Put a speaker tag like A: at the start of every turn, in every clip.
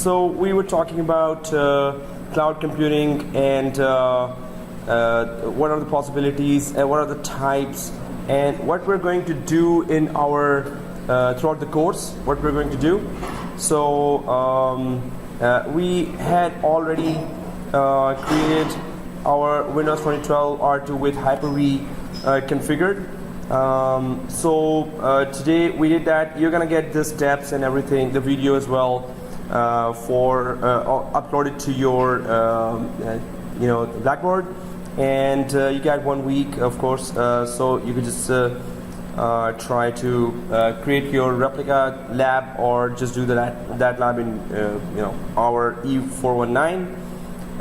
A: So we were talking about cloud computing and what are the possibilities and what are the types and what we're going to do in our throughout the course, what we're going to do. So we had already created our Windows 2012 R2 with Hyper-V configured. Today we did that. You're gonna get the steps and everything, the video as well, for uploaded to your Blackboard, and you got 1 week, of course. So you could just try to create your replica lab, or just do that lab in our E419.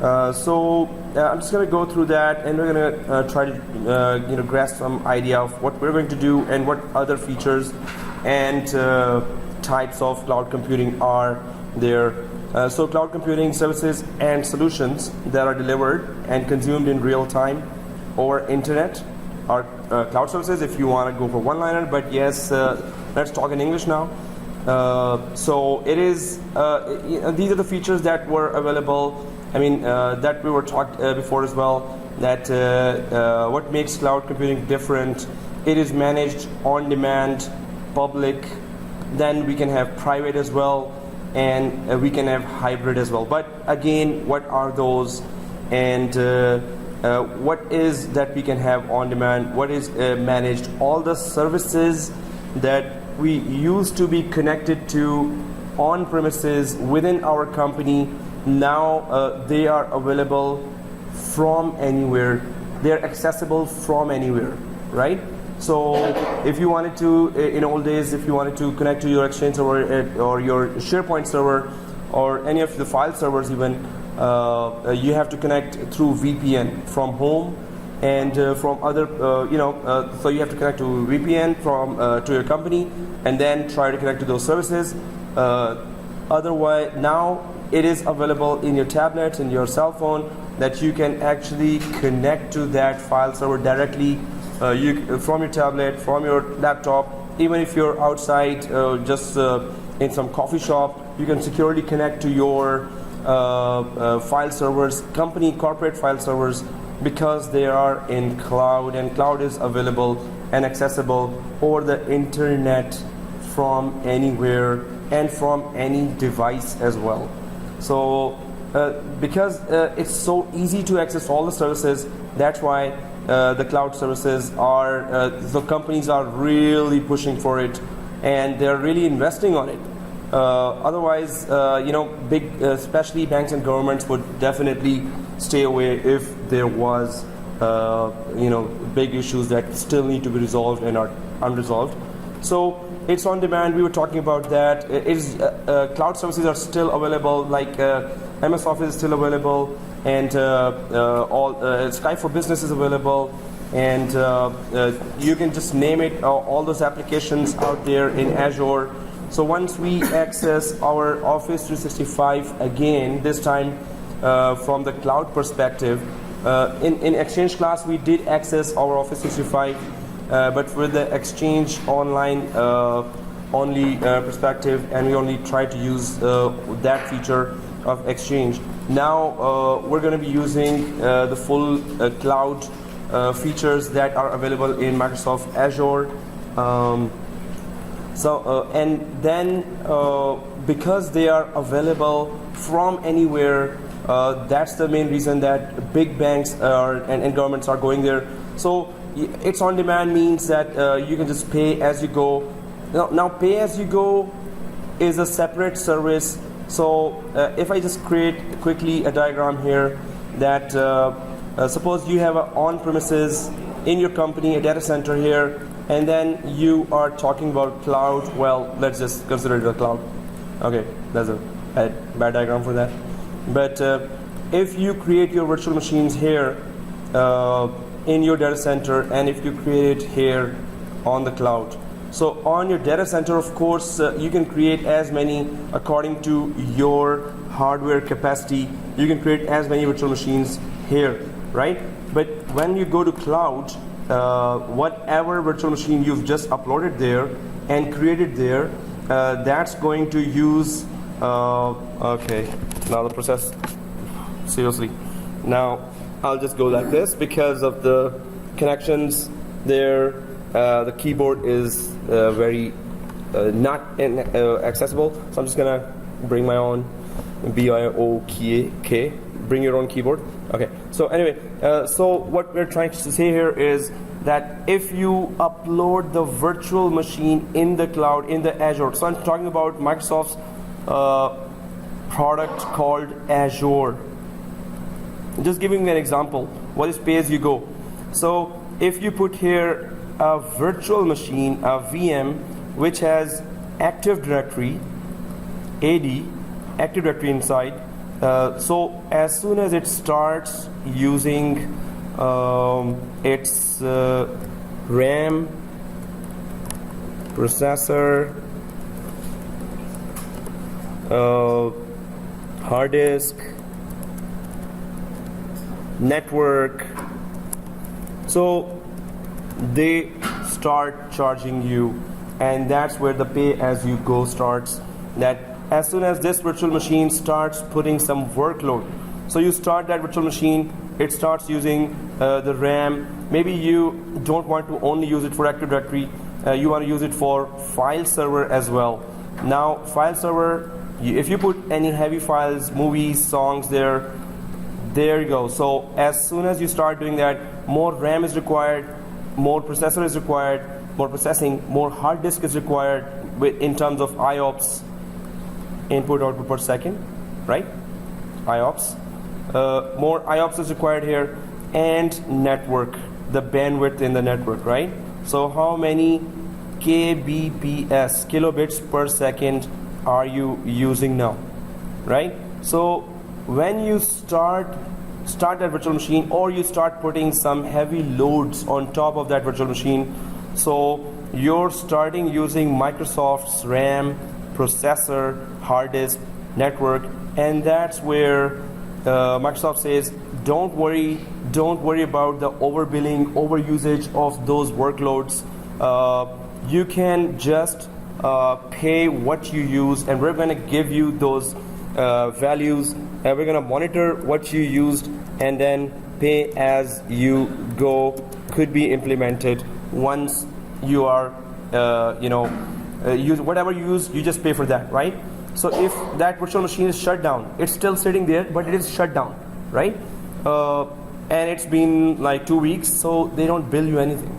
A: I'm just going to go through that, and we're going to try to grasp some idea of what we're going to do and what other features and types of cloud computing are there. So cloud computing services and solutions that are delivered and consumed in real time over internet are cloud services, if you want to go for one-liner, but yes, let's talk in English now. So it is, these are the features that were available. I mean, that we were talked before as well, that what makes cloud computing different. It is managed on demand, public, then we can have private as well, and we can have hybrid as well. But again, what are those, and what is that we can have on demand, what is managed? All the services that we used to be connected to on premises within our company, now they are available from anywhere. They're accessible from anywhere, right? So if you wanted to, in old days, if you wanted to connect to your Exchange server or your SharePoint server or any of the file servers even, you have to connect through VPN from home and from other, so you have to connect to VPN from to your company and then try to connect to those services. Otherwise, now it is available in your tablet, in your cell phone, that you can actually connect to that file server directly from your tablet, from your laptop. Even if you're outside, just in some coffee shop, you can securely connect to your file servers, company corporate file servers, because they are in cloud, and cloud is available and accessible over the internet from anywhere and from any device as well. So because it's so easy to access all the services, that's why the cloud services are, the companies are really pushing for it, and they're really investing on it. Otherwise, big, especially banks and governments, would definitely stay away if there was, big issues that still need to be resolved and are unresolved. So it's on demand. We were talking about that. Cloud services are still available, like MS Office is still available, and Skype for Business is available, and you can just name it, all those applications out there in Azure. So once we access our Office 365 again, this time from the cloud perspective, in Exchange class we did access our Office 365, but with the Exchange Online only perspective, and we only try to use that feature of Exchange. Now we're going to be using the full cloud features that are available in Microsoft Azure. And then because they are available from anywhere, that's the main reason that big banks and governments are going there. So it's on demand means that you can just pay as you go. Now pay as you go is a separate service. So if I just create quickly a diagram here, that suppose you have an on-premises in your company, a data center here, and then you are talking about cloud. Well, let's just consider it a cloud. Okay, that's a bad diagram for that. But if you create your virtual machines here in your data center, and if you create it here on the cloud, so on your data center, of course, you can create as many according to your hardware capacity. You can create as many virtual machines here, right? But when you go to cloud, whatever virtual machine you've just uploaded there and created there, that's going to use Okay, now the process, seriously. Now I'll just go like this because of the connections there. The keyboard is very not accessible, so I'm just gonna bring my own BIOK. Bring your own keyboard. Okay, so anyway, so what we're trying to say here is that if you upload the virtual machine in the cloud, in the Azure, so I'm talking about Microsoft's product called Azure. Just giving an example, what is pay-as-you-go? So if you put here a virtual machine, a VM, which has Active Directory, AD, Active Directory inside, so as soon as it starts using its RAM, processor, hard disk, network, so they start charging you, and that's where the pay-as-you-go starts. That as soon as this virtual machine starts putting some workload, so you start that virtual machine, it starts using the RAM. Maybe you don't want to only use it for Active Directory, you want to use it for file server as well. Now file server, if you put any heavy files, movies, songs there you go. So as soon as you start doing that, more RAM is required, more processor is required, more processing, more hard disk is required in terms of IOPS, input output per second, right? IOPS. More IOPS is required here, and network, the bandwidth in the network, right? So how many kbps, kilobits per second, are you using now, right? So when you start that virtual machine, or you start putting some heavy loads on top of that virtual machine, so you're starting using Microsoft's RAM, processor, hard disk, network, and that's where Microsoft says, don't worry about the overbilling, overusage of those workloads. You can just pay what you use, and we're going to give you those values, and we're going to monitor what you used, and then pay as you go could be implemented once you are use whatever you use, you just pay for that, right? So if that virtual machine is shut down, it's still sitting there, but it is shut down, right? And it's been like 2 weeks, so they don't bill you anything,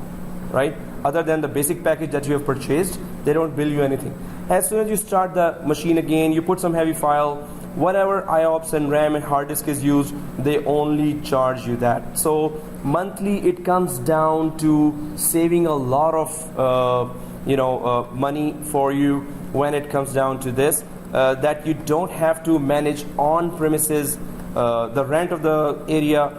A: right? Other than the basic package that you have purchased, they don't bill you anything. As soon as you start the machine again, you put some heavy file, whatever IOPS and RAM and hard disk is used, they only charge you that. So monthly it comes down to saving a lot of money for you when it comes down to this, that you don't have to manage on premises the rent of the area,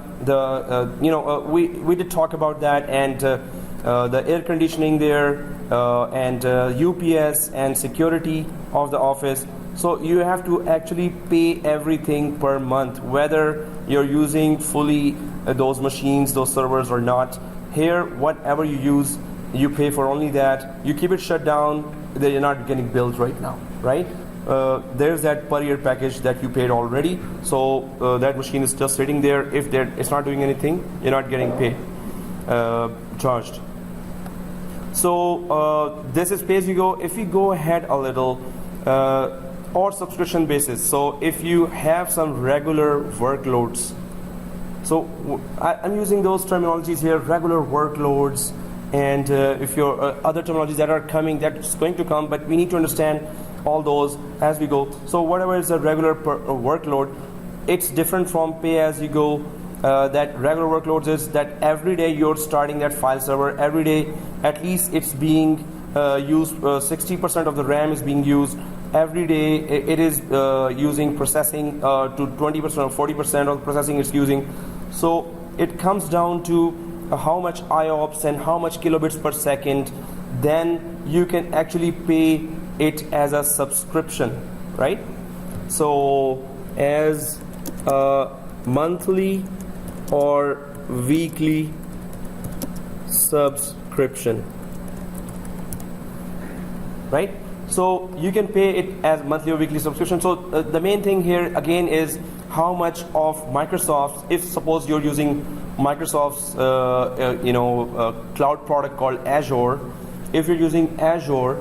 A: we did talk about that, and the air conditioning there, and UPS and security of the office. So you have to actually pay everything per month, whether you're using fully those machines, those servers or not. Here, whatever you use, you pay for only that. You keep it shut down, then you're not getting billed right now, right? There's that per year package that you paid already. So that machine is just sitting there. If it's not doing anything, you're not getting paid, charged. So this is pay-as-you-go. If we go ahead a little, or subscription basis. So if you have some regular workloads, so I'm using those terminologies here, regular workloads, and if your other terminologies that are coming, that's going to come, but we need to understand all those as we go. So whatever is a regular workload, it's different from pay-as-you-go. That regular workloads is that every day you're starting that file server, every day at least it's being used, 60% of the RAM is being used. Every day it is using processing to 20% or 40% of the processing it's using. So it comes down to how much IOPS and how much kilobits per second. Then you can actually pay it as a subscription, right? So as a monthly or weekly subscription, right? So you can pay it as monthly or weekly subscription. So the main thing here again is how much of Microsoft's, if suppose you're using Microsoft's cloud product called Azure, if you're using Azure,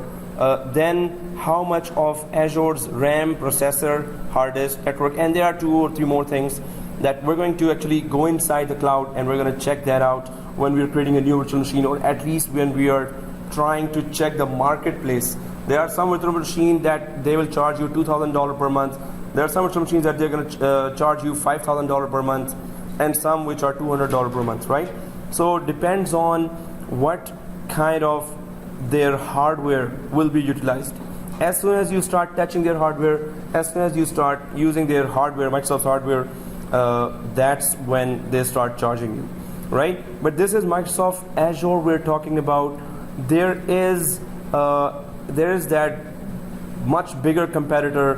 A: then how much of Azure's RAM, processor, hard disk, network, and there are 2 or 3 more things that we're going to actually go inside the cloud, and we're going to check that out when we're creating a new virtual machine, or at least when we are trying to check the marketplace. There are some virtual machines that they will charge you $2,000 per month. There are some virtual machines that they're going to charge you $5,000 per month, and some which are $200 per month, right? So it depends on what kind of their hardware will be utilized. As soon as you start touching their hardware, as soon as you start using their hardware, Microsoft hardware, that's when they start charging you, right? But this is Microsoft Azure we're talking about. There is that much bigger competitor,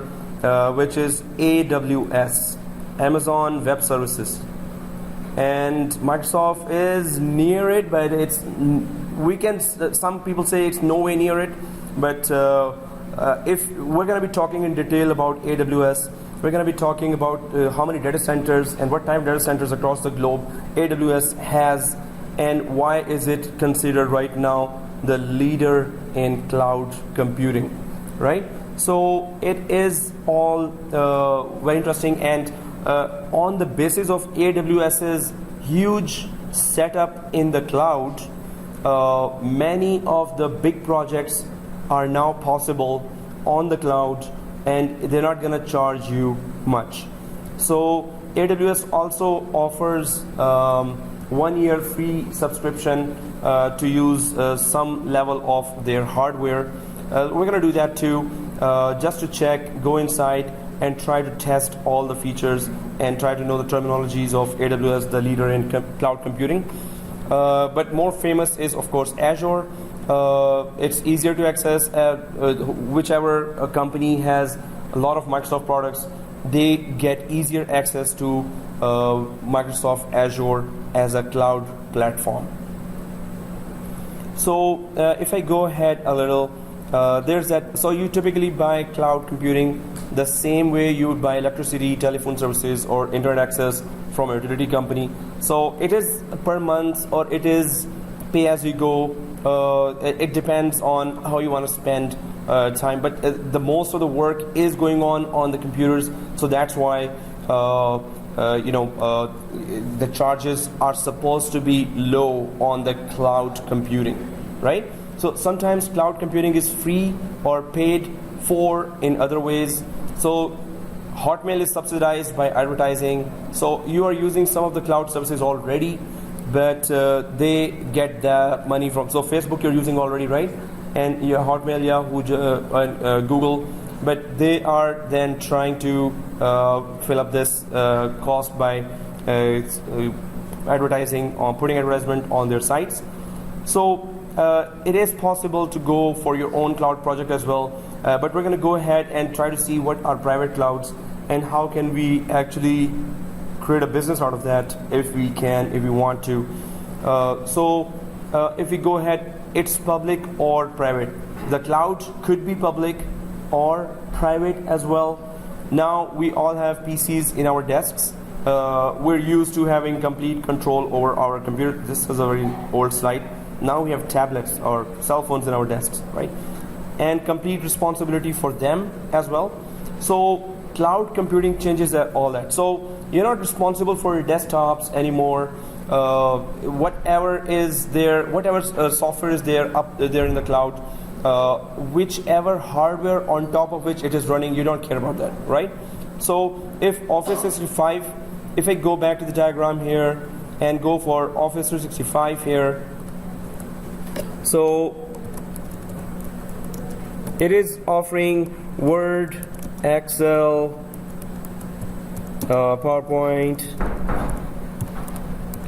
A: which is AWS, Amazon Web Services, and Microsoft is near it, but it's some people say it's no way near it. But if we're going to be talking in detail about AWS, we're going to be talking about how many data centers and what type of data centers across the globe AWS has, and why is it considered right now the leader in cloud computing, right? So it is all very interesting, and on the basis of AWS's huge setup in the cloud, many of the big projects are now possible on the cloud, and they're not going to charge you much. So AWS also offers 1 year free subscription to use some level of their hardware. We're going to do that too, just to check, go inside and try to test all the features and try to know the terminologies of AWS, the leader in cloud computing. But more famous is of course Azure. It's easier to access. Whichever company has a lot of Microsoft products, they get easier access to Microsoft Azure as a cloud platform. So if I go ahead a little, there's that. So you typically buy cloud computing the same way you would buy electricity, telephone services, or internet access from a utility company. So it is per month, or it is pay as you go. It depends on how you want to spend time, but the most of the work is going on the computers, so that's why the charges are supposed to be low on the cloud computing, right? So sometimes cloud computing is free or paid for in other ways. So Hotmail is subsidized by advertising, so you are using some of the cloud services already, but they get the money from, so Facebook you're using already, right? And your Hotmail, Yahoo, Google, but they are then trying to fill up this cost by advertising, or putting advertisement on their sites. So it is possible to go for your own cloud project as well, but we're going to go ahead and try to see what are private clouds and how can we actually create a business out of that if we want to. So if we go ahead, it's public or private. The cloud could be public or private as well. Now we all have PCs in our desks. We're used to having complete control over our computer. This is a very old slide. Now we have tablets or cell phones in our desks, right? And complete responsibility for them as well. So cloud computing changes all that. So you're not responsible for your desktops anymore. Whatever is there, whatever software is there up there in the cloud, whichever hardware on top of which it is running, you don't care about that, right? So if Office 365, if I go back to the diagram here and go for Office 365 here, so it is offering Word, Excel, PowerPoint,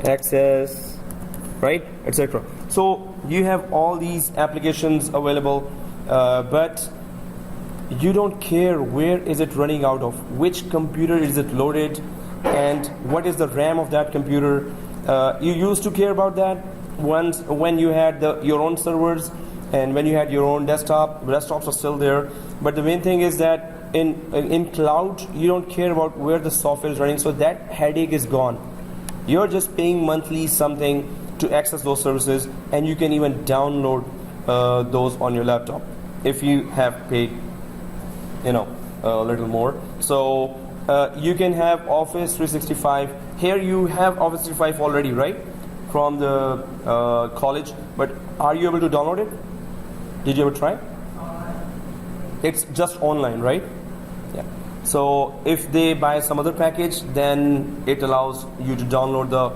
A: Access, right, etc. So you have all these applications available, but you don't care where is it running out of, which computer is it loaded, and what is the RAM of that computer. You used to care about that once when you had your own servers, and when you had your own desktops are still there. But the main thing is that in cloud, you don't care about where the software is running, so that headache is gone. You're just paying monthly something to access those services, and you can even download those on your laptop if you have paid, a little more. So you can have Office 365. Here you have Office 365 already, right, from the college. But are you able to download it? Did you ever try? It's just online, right? Yeah. So if they buy some other package, then it allows you to download the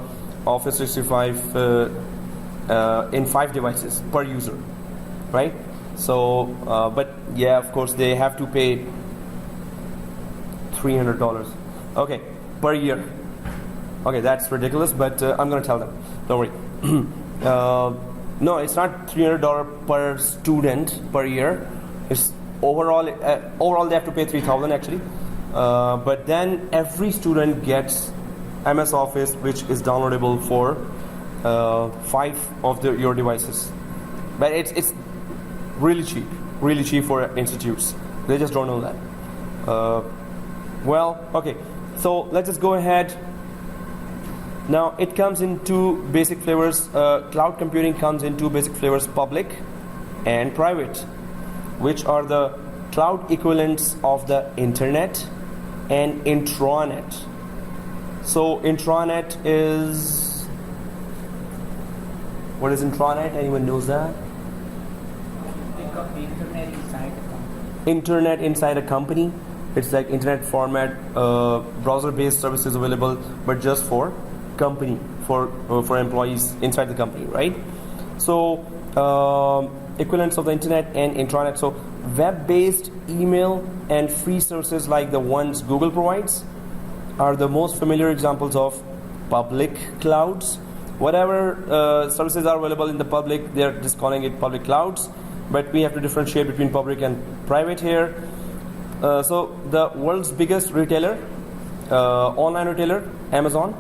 A: Office 365 in 5 devices per user, right? So, but yeah, of course they have to pay $300, okay, per year. Okay, that's ridiculous, but I'm gonna tell them. Don't worry. No, it's not $300 per student per year. It's overall they have to pay $3,000 actually. But then every student gets MS Office, which is downloadable for 5 of your devices. But it's really cheap for institutes. They just don't know that. Well, okay, so let's just go ahead. Now it comes in 2 basic flavors. Cloud computing comes in 2 basic flavors: public and private, which are the cloud equivalents of the internet and intranet. So intranet is, what is intranet? Anyone knows that?
B: The internet inside a company.
A: Internet inside a company. It's like internet format, browser-based services available, but just for company, for employees inside the company, right? So equivalents of the internet and intranet. So web-based email and free services like the ones Google provides are the most familiar examples of public clouds. Whatever services are available in the public, they're just calling it public clouds, but we have to differentiate between public and private here. So the world's biggest retailer, online retailer, Amazon,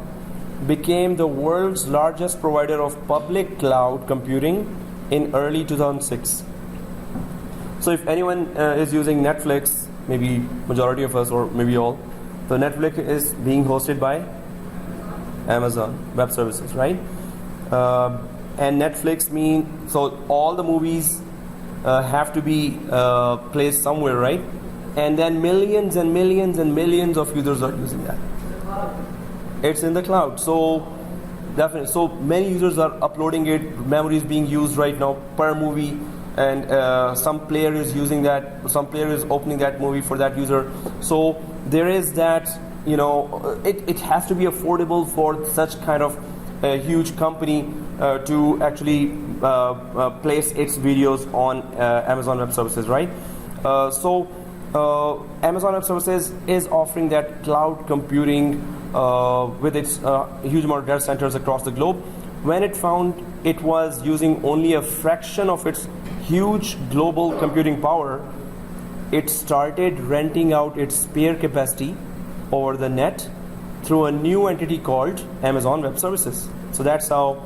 A: became the world's largest provider of public cloud computing in early 2006. So if anyone is using Netflix, maybe majority of us or maybe all, so Netflix is being hosted by Amazon Web Services, right? And Netflix means, so all the movies have to be placed somewhere, right? And then millions and millions and millions of users are using that. It's in the cloud. So definitely, so many users are uploading it. Memory is being used right now per movie, and some player is using that. Some player is opening that movie for that user. So there is that. It has to be affordable for such kind of a huge company to actually place its videos on Amazon Web Services, right? So Amazon Web Services is offering that cloud computing with its huge amount of data centers across the globe. When it found it was using only a fraction of its huge global computing power, it started renting out its spare capacity over the net through a new entity called Amazon Web Services. So that's how,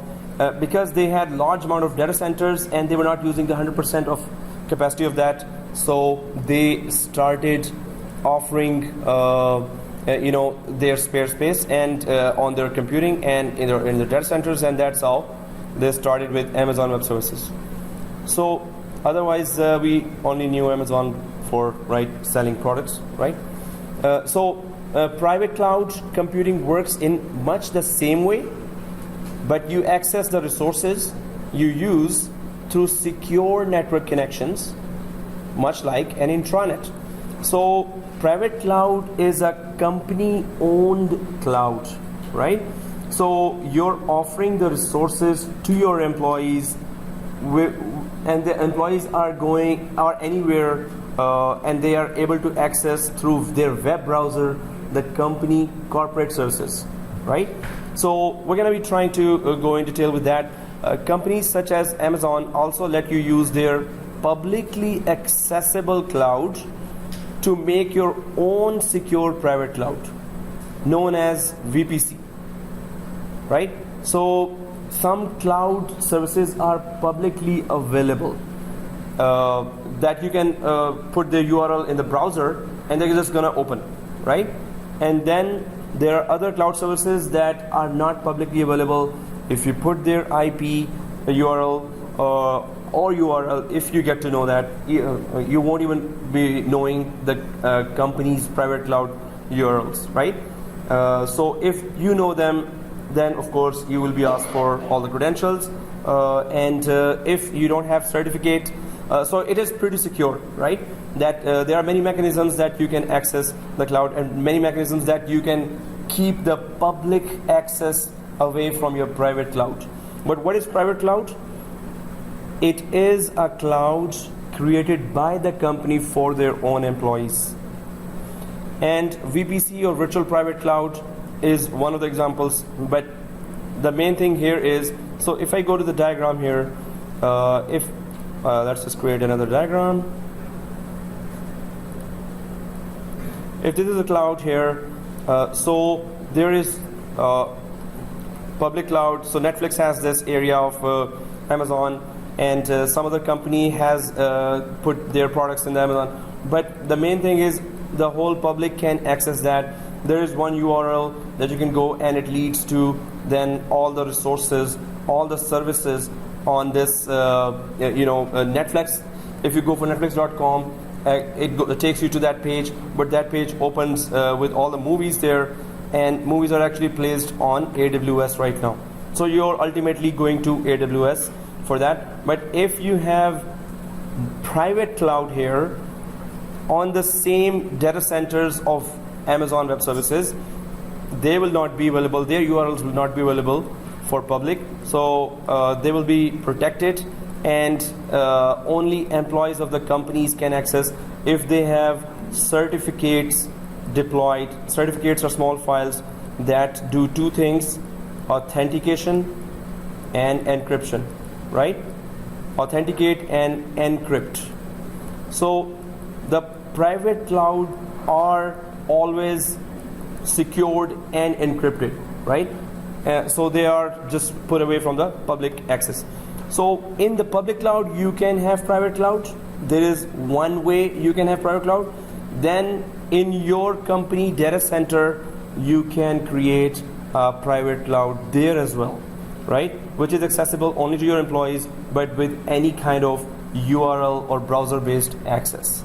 A: because they had large amount of data centers and they were not using the 100% of capacity of that, so they started offering their spare space and on their computing and in the data centers, and that's how they started with Amazon Web Services. So otherwise we only knew Amazon for selling products, right? Private cloud computing works in much the same way, but you access the resources you use through secure network connections, much like an intranet. So private cloud is a company-owned cloud, right? So you're offering the resources to your employees, and the employees are anywhere, and they are able to access through their web browser the company corporate services, right? So we're going to be trying to go in detail with that. Companies such as Amazon also let you use their publicly accessible cloud to make your own secure private cloud, known as VPC, right? So some cloud services are publicly available. that you can put the URL in the browser and they're just gonna open, right? And then there are other cloud services that are not publicly available. If you put their IP, URL, or URL, if you get to know that, you won't even be knowing the company's private cloud URLs, right? So if you know them, then of course you will be asked for all the credentials. And if you don't have certificate, so it is pretty secure, right? That there are many mechanisms that you can access the cloud and many mechanisms that you can keep the public access away from your private cloud. But what is private cloud? It is a cloud created by the company for their own employees. And VPC or virtual private cloud is one of the examples, but the main thing here is, so if I go to the diagram here, let's just create another diagram. If this is a cloud here, so there is public cloud, so Netflix has this area of Amazon, and some other company has put their products in the Amazon. But the main thing is the whole public can access that. There is one URL that you can go and it leads to then all the resources, all the services on this, Netflix. If you go for netflix.com, it takes you to that page, but that page opens with all the movies there, and movies are actually placed on AWS right now. So you're ultimately going to AWS for that. But if you have private cloud here on the same data centers of Amazon Web Services, they will not be available, their URLs will not be available for public. So they will be protected, and only employees of the companies can access if they have certificates deployed. Certificates are small files that do two things: authentication and encryption, right? Authenticate and encrypt. So the private cloud are always secured and encrypted, right? So they are just put away from the public access. So in the public cloud, you can have private cloud. There is one way you can have private cloud. Then in your company data center, you can create a private cloud there as well, right? Which is accessible only to your employees, but with any kind of URL or browser-based access,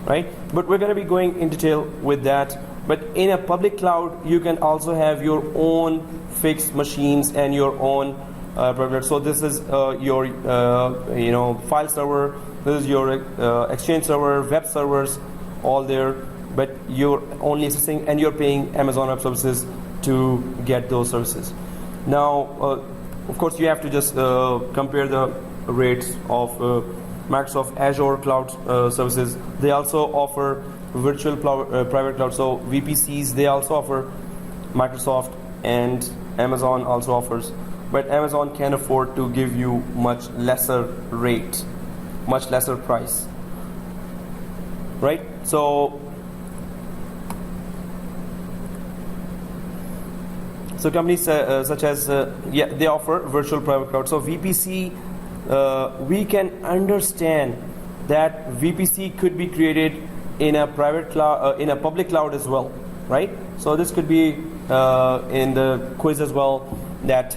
A: right? But we're going to be going in detail with that. But in a public cloud, you can also have your own fixed machines and your own so this is your file server, this is your Exchange server, web servers, all there. But you're only accessing and you're paying Amazon Web Services to get those services. Now, of course, you have to just compare the rates of Microsoft Azure cloud services. They also offer virtual private cloud, so VPCs. They also offer Microsoft, and Amazon also offers. But Amazon can afford to give you much lesser rate, much lesser price, right? So companies such as they offer virtual private cloud. So VPC, we can understand that VPC could be created in a private cloud, in a public cloud as well, right? So this could be in the quiz as well, that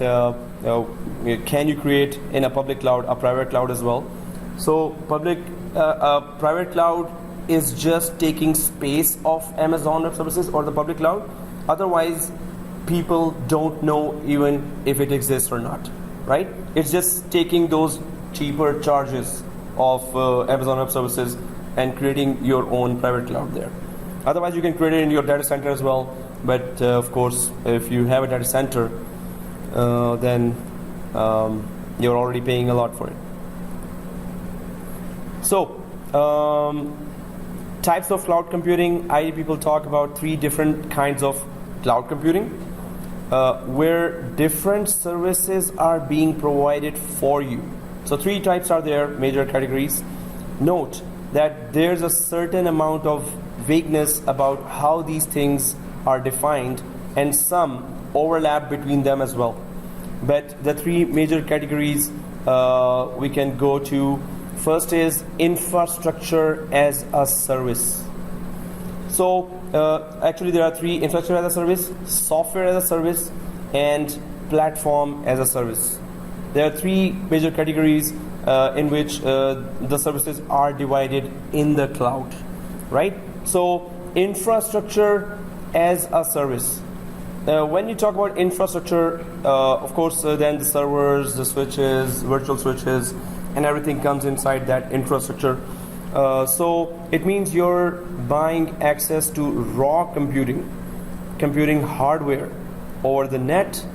A: can you create in a public cloud a private cloud as well. So private cloud is just taking space of Amazon Web Services or the public cloud. Otherwise, people don't know even if it exists or not, right? It's just taking those cheaper charges of Amazon Web Services and creating your own private cloud there. Otherwise, you can create it in your data center as well. But of course, if you have a data center, then you're already paying a lot for it. So, types of cloud computing. People talk about three different kinds of cloud computing, where different services are being provided for you. So three types are there, major categories. Note that there's a certain amount of vagueness about how these things are defined, and some overlap between them as well. But the three major categories we can go to. First is infrastructure as a service. So actually there are three: infrastructure as a service, software as a service, and platform as a service. There are three major categories in which the services are divided in the cloud, right? So infrastructure as a service. When you talk about infrastructure, of course, then the servers, the switches, virtual switches, and everything comes inside that infrastructure. So it means you're buying access to raw computing hardware over the net,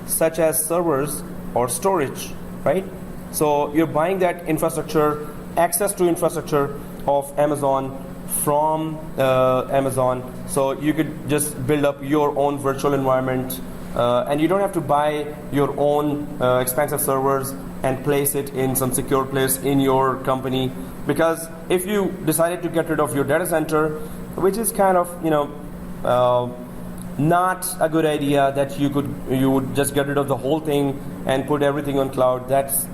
A: such as servers or storage, right? So you're buying that infrastructure, access to infrastructure of Amazon from Amazon. So you could just build up your own virtual environment, and you don't have to buy your own expensive servers and place it in some secure place in your company. Because if you decided to get rid of your data center, which is kind of, not a good idea, that you would just get rid of the whole thing and put everything on cloud. That's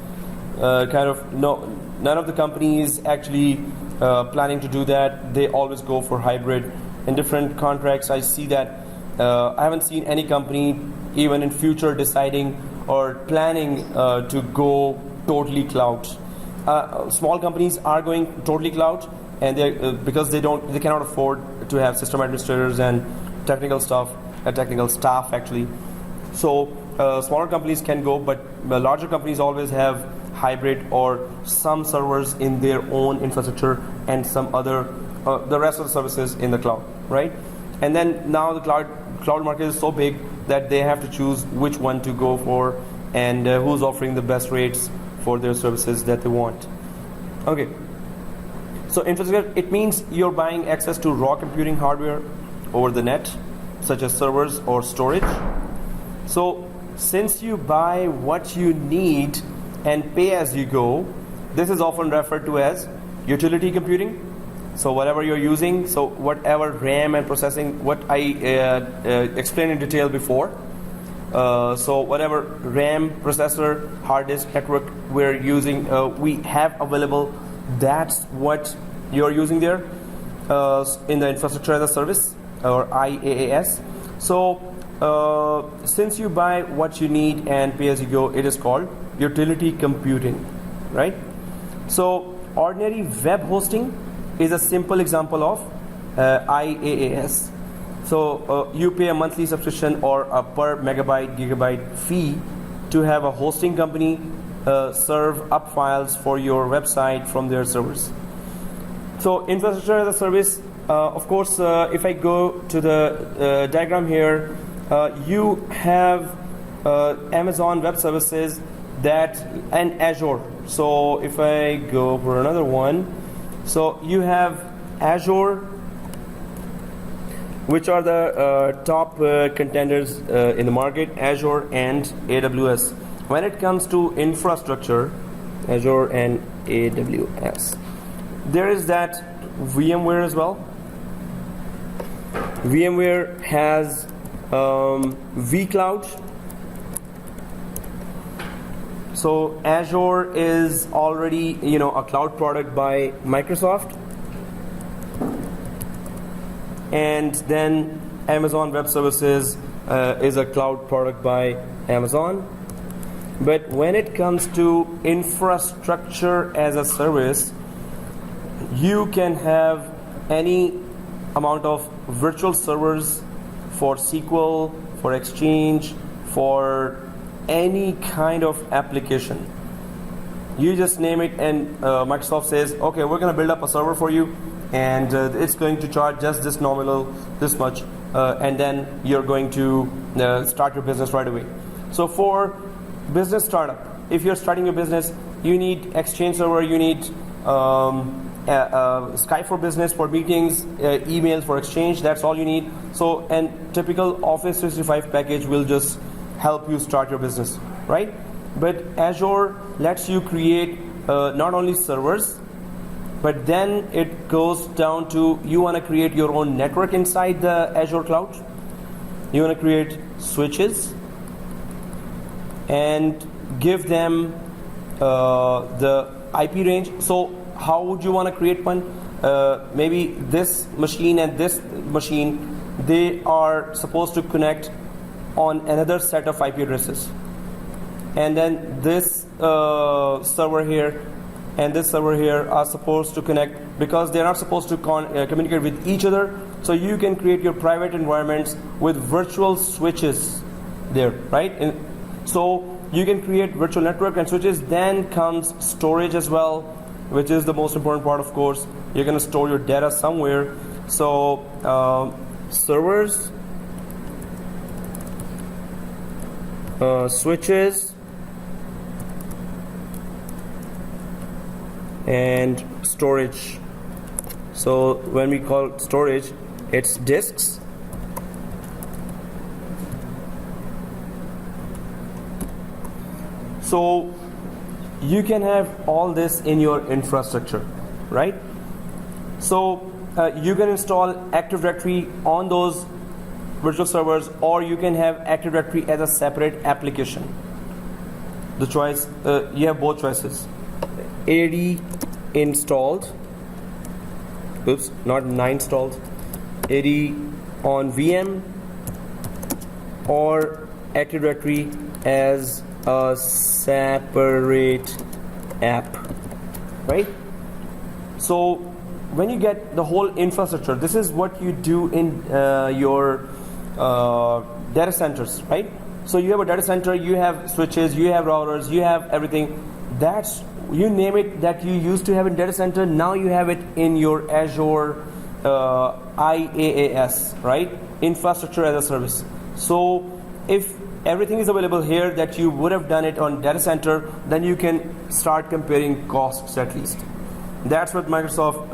A: none of the companies actually planning to do that. They always go for hybrid. In different contracts, I see that. I haven't seen any company even in future deciding or planning to go totally cloud. Small companies are going totally cloud, and because they cannot afford to have system administrators and technical staff actually. So smaller companies can go, but larger companies always have hybrid or some servers in their own infrastructure and some other the rest of the services in the cloud, right? And then now the cloud market is so big that they have to choose which one to go for and who's offering the best rates for their services that they want. Okay, so infrastructure, it means you're buying access to raw computing hardware over the net, such as servers or storage. So since you buy what you need and pay as you go, this is often referred to as utility computing. So whatever you're using, so whatever RAM and processing, what I explained in detail before. So whatever RAM, processor, hard disk, network we're using, we have available, that's what you're using there in the infrastructure as a service, or IaaS. So since you buy what you need and pay as you go, it is called utility computing, right? So ordinary web hosting is a simple example of IaaS. So you pay a monthly subscription or a per megabyte, gigabyte fee to have a hosting company serve up files for your website from their servers. So infrastructure as a service, of course, if I go to the diagram here, you have Amazon Web Services and Azure. So if I go for another one, so you have Azure, which are the top contenders in the market, Azure and AWS. When it comes to infrastructure, Azure and AWS, there is that VMware as well. VMware has vCloud. So Azure is already a cloud product by Microsoft, and then Amazon Web Services is a cloud product by Amazon. But when it comes to infrastructure as a service, you can have any amount of virtual servers for SQL, for Exchange, for any kind of application. You just name it, and Microsoft says, okay, we're going to build up a server for you, and it's going to charge just this nominal, this much, and then you're going to start your business right away. So for business startup, if you're starting your business, you need Exchange server, you need Skype for business for meetings, emails for Exchange, that's all you need. So, and typical Office 365 package will just help you start your business, right? But Azure lets you create not only servers, but then it goes down to, you want to create your own network inside the Azure cloud. You want to create switches and give them the IP range. So how would you want to create one? Maybe this machine and this machine, they are supposed to connect on another set of IP addresses, and then this server here and this server here are supposed to connect, because they are not supposed to communicate with each other. So you can create your private environments with virtual switches there, right? And so you can create virtual network and switches. Then comes storage as well, which is the most important part, of course. You're going to store your data somewhere. So servers, switches, and storage. So when we call storage, it's disks. So you can have all this in your infrastructure, right? So you can install Active Directory on those virtual servers, or you can have Active Directory as a separate application. The choice, you have both choices. AD installed, oops, not 9 installed, AD on VM, or Active Directory as a separate app, right? So when you get the whole infrastructure, this is what you do in your data centers, right? So you have a data center, you have switches, you have routers, you have everything. That's, you name it, that you used to have in data center, now you have it in your Azure IaaS, right? Infrastructure as a service. So if everything is available here that you would have done it on data center, then you can start comparing costs at least. That's what Microsoft,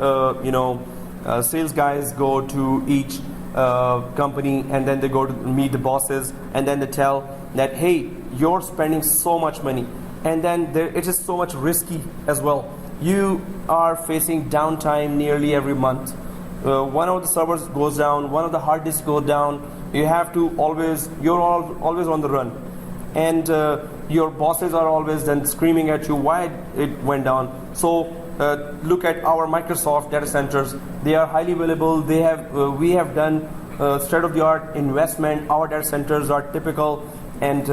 A: sales guys go to each company, and then they go to meet the bosses, and then they tell that, hey, you're spending so much money, and then it is so much risky as well. You are facing downtime nearly every month. One of the servers goes down, one of the hard disks goes down. You have to you're always on the run, and your bosses are always then screaming at you why it went down. So look at our Microsoft data centers. They are highly available. They have we have done state-of-the-art investment. Our data centers are typical, and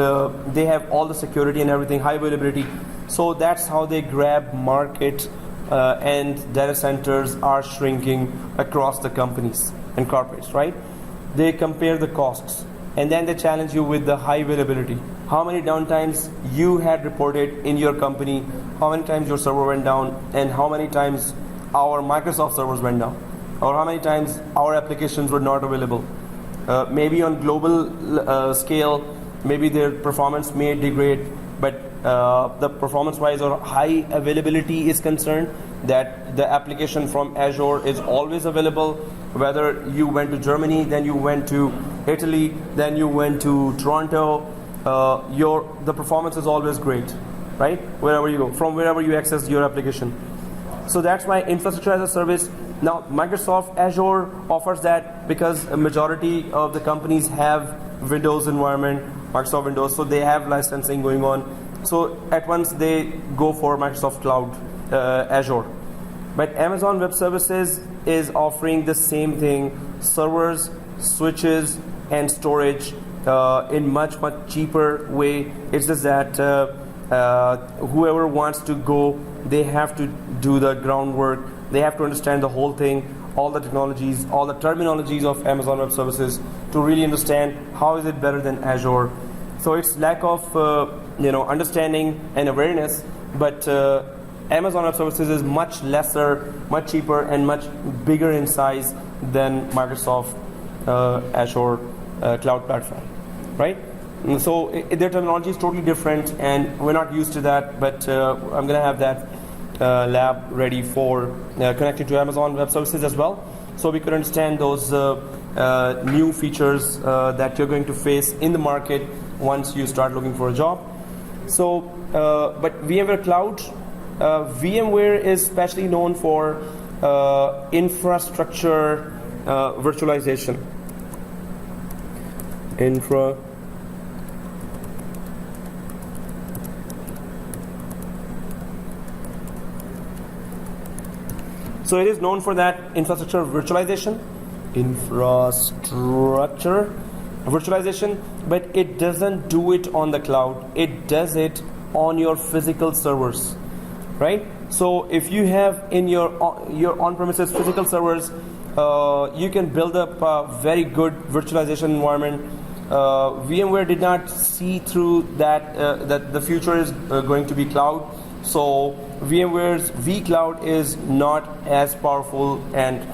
A: they have all the security and everything, high availability. So that's how they grab market, and data centers are shrinking across the companies and corporates, right? They compare the costs, and then they challenge you with the high availability. How many downtimes you had reported in your company, how many times your server went down, and how many times our Microsoft servers went down, or how many times our applications were not available. Maybe on global scale, maybe their performance may degrade, but the performance-wise or high availability is concerned, that the application from Azure is always available. Whether you went to Germany, then you went to Italy, then you went to Toronto, the performance is always great, right? Wherever you go, from wherever you access your application. So that's why infrastructure as a service. Now Microsoft Azure offers that because a majority of the companies have Windows environment, Microsoft Windows, so they have licensing going on. So at once they go for Microsoft Cloud, Azure. But Amazon Web Services is offering the same thing: servers, switches, and storage in much cheaper way. It's just that whoever wants to go, they have to do the groundwork. They have to understand the whole thing, all the technologies, all the terminologies of Amazon Web Services to really understand how is it better than Azure. So it's lack of understanding and awareness, but Amazon Web Services is much lesser, much cheaper, and much bigger in size than Microsoft Azure Cloud Platform, right? And so their terminology is totally different, and we're not used to that, but I'm going to have that lab ready for connecting to Amazon Web Services as well, so we could understand those new features that you're going to face in the market once you start looking for a job. So, but VMware Cloud, VMware is especially known for infrastructure virtualization. So it is known for that infrastructure virtualization, but it doesn't do it on the cloud. It does it on your physical servers, right? So if you have in your on-premises physical servers, you can build up a very good virtualization environment. VMware did not see through that that the future is going to be cloud. So VMware's vCloud is not as powerful and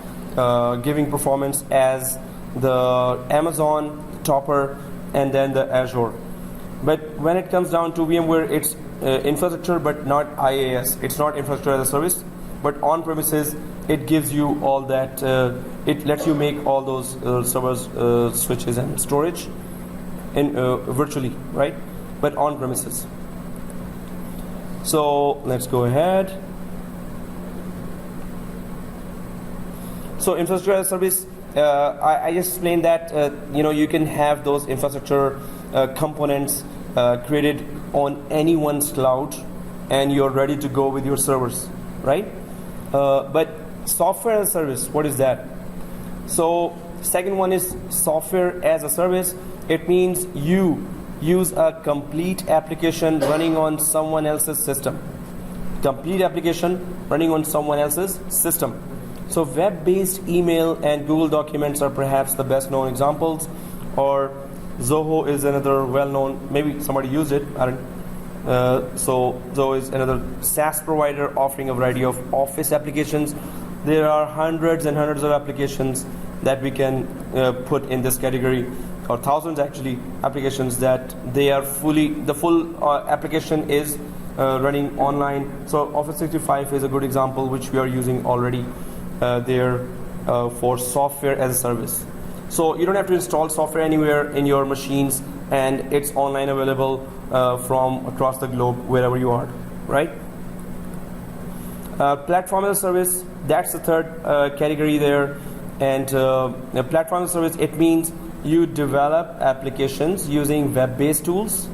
A: giving performance as the Amazon Topper and then the Azure. But when it comes down to VMware, it's infrastructure but not IaaS. It's not infrastructure as a service, but on-premises it gives you all that. It lets you make all those servers, switches and storage in virtually, right? But on-premises. So let's go ahead. So infrastructure as a service, I just explained that you can have those infrastructure components created on anyone's cloud, and you're ready to go with your servers, right? But software as a service, what is that? So second one is software as a service. It means you use a complete application running on someone else's system. Complete application running on someone else's system. So web-based email and Google Documents are perhaps the best known examples, or Zoho is another well-known, maybe somebody used it, I don't know. So Zoho is another SaaS provider offering a variety of office applications. There are hundreds and hundreds of applications that we can put in this category, or thousands actually, applications that they are the full application is running online. So Office 365 is a good example which we are using already there for software as a service. So you don't have to install software anywhere in your machines, and it's online available from across the globe wherever you are, right? Platform as a service, that's the third category there. And platform as a service, it means you develop applications using web-based tools.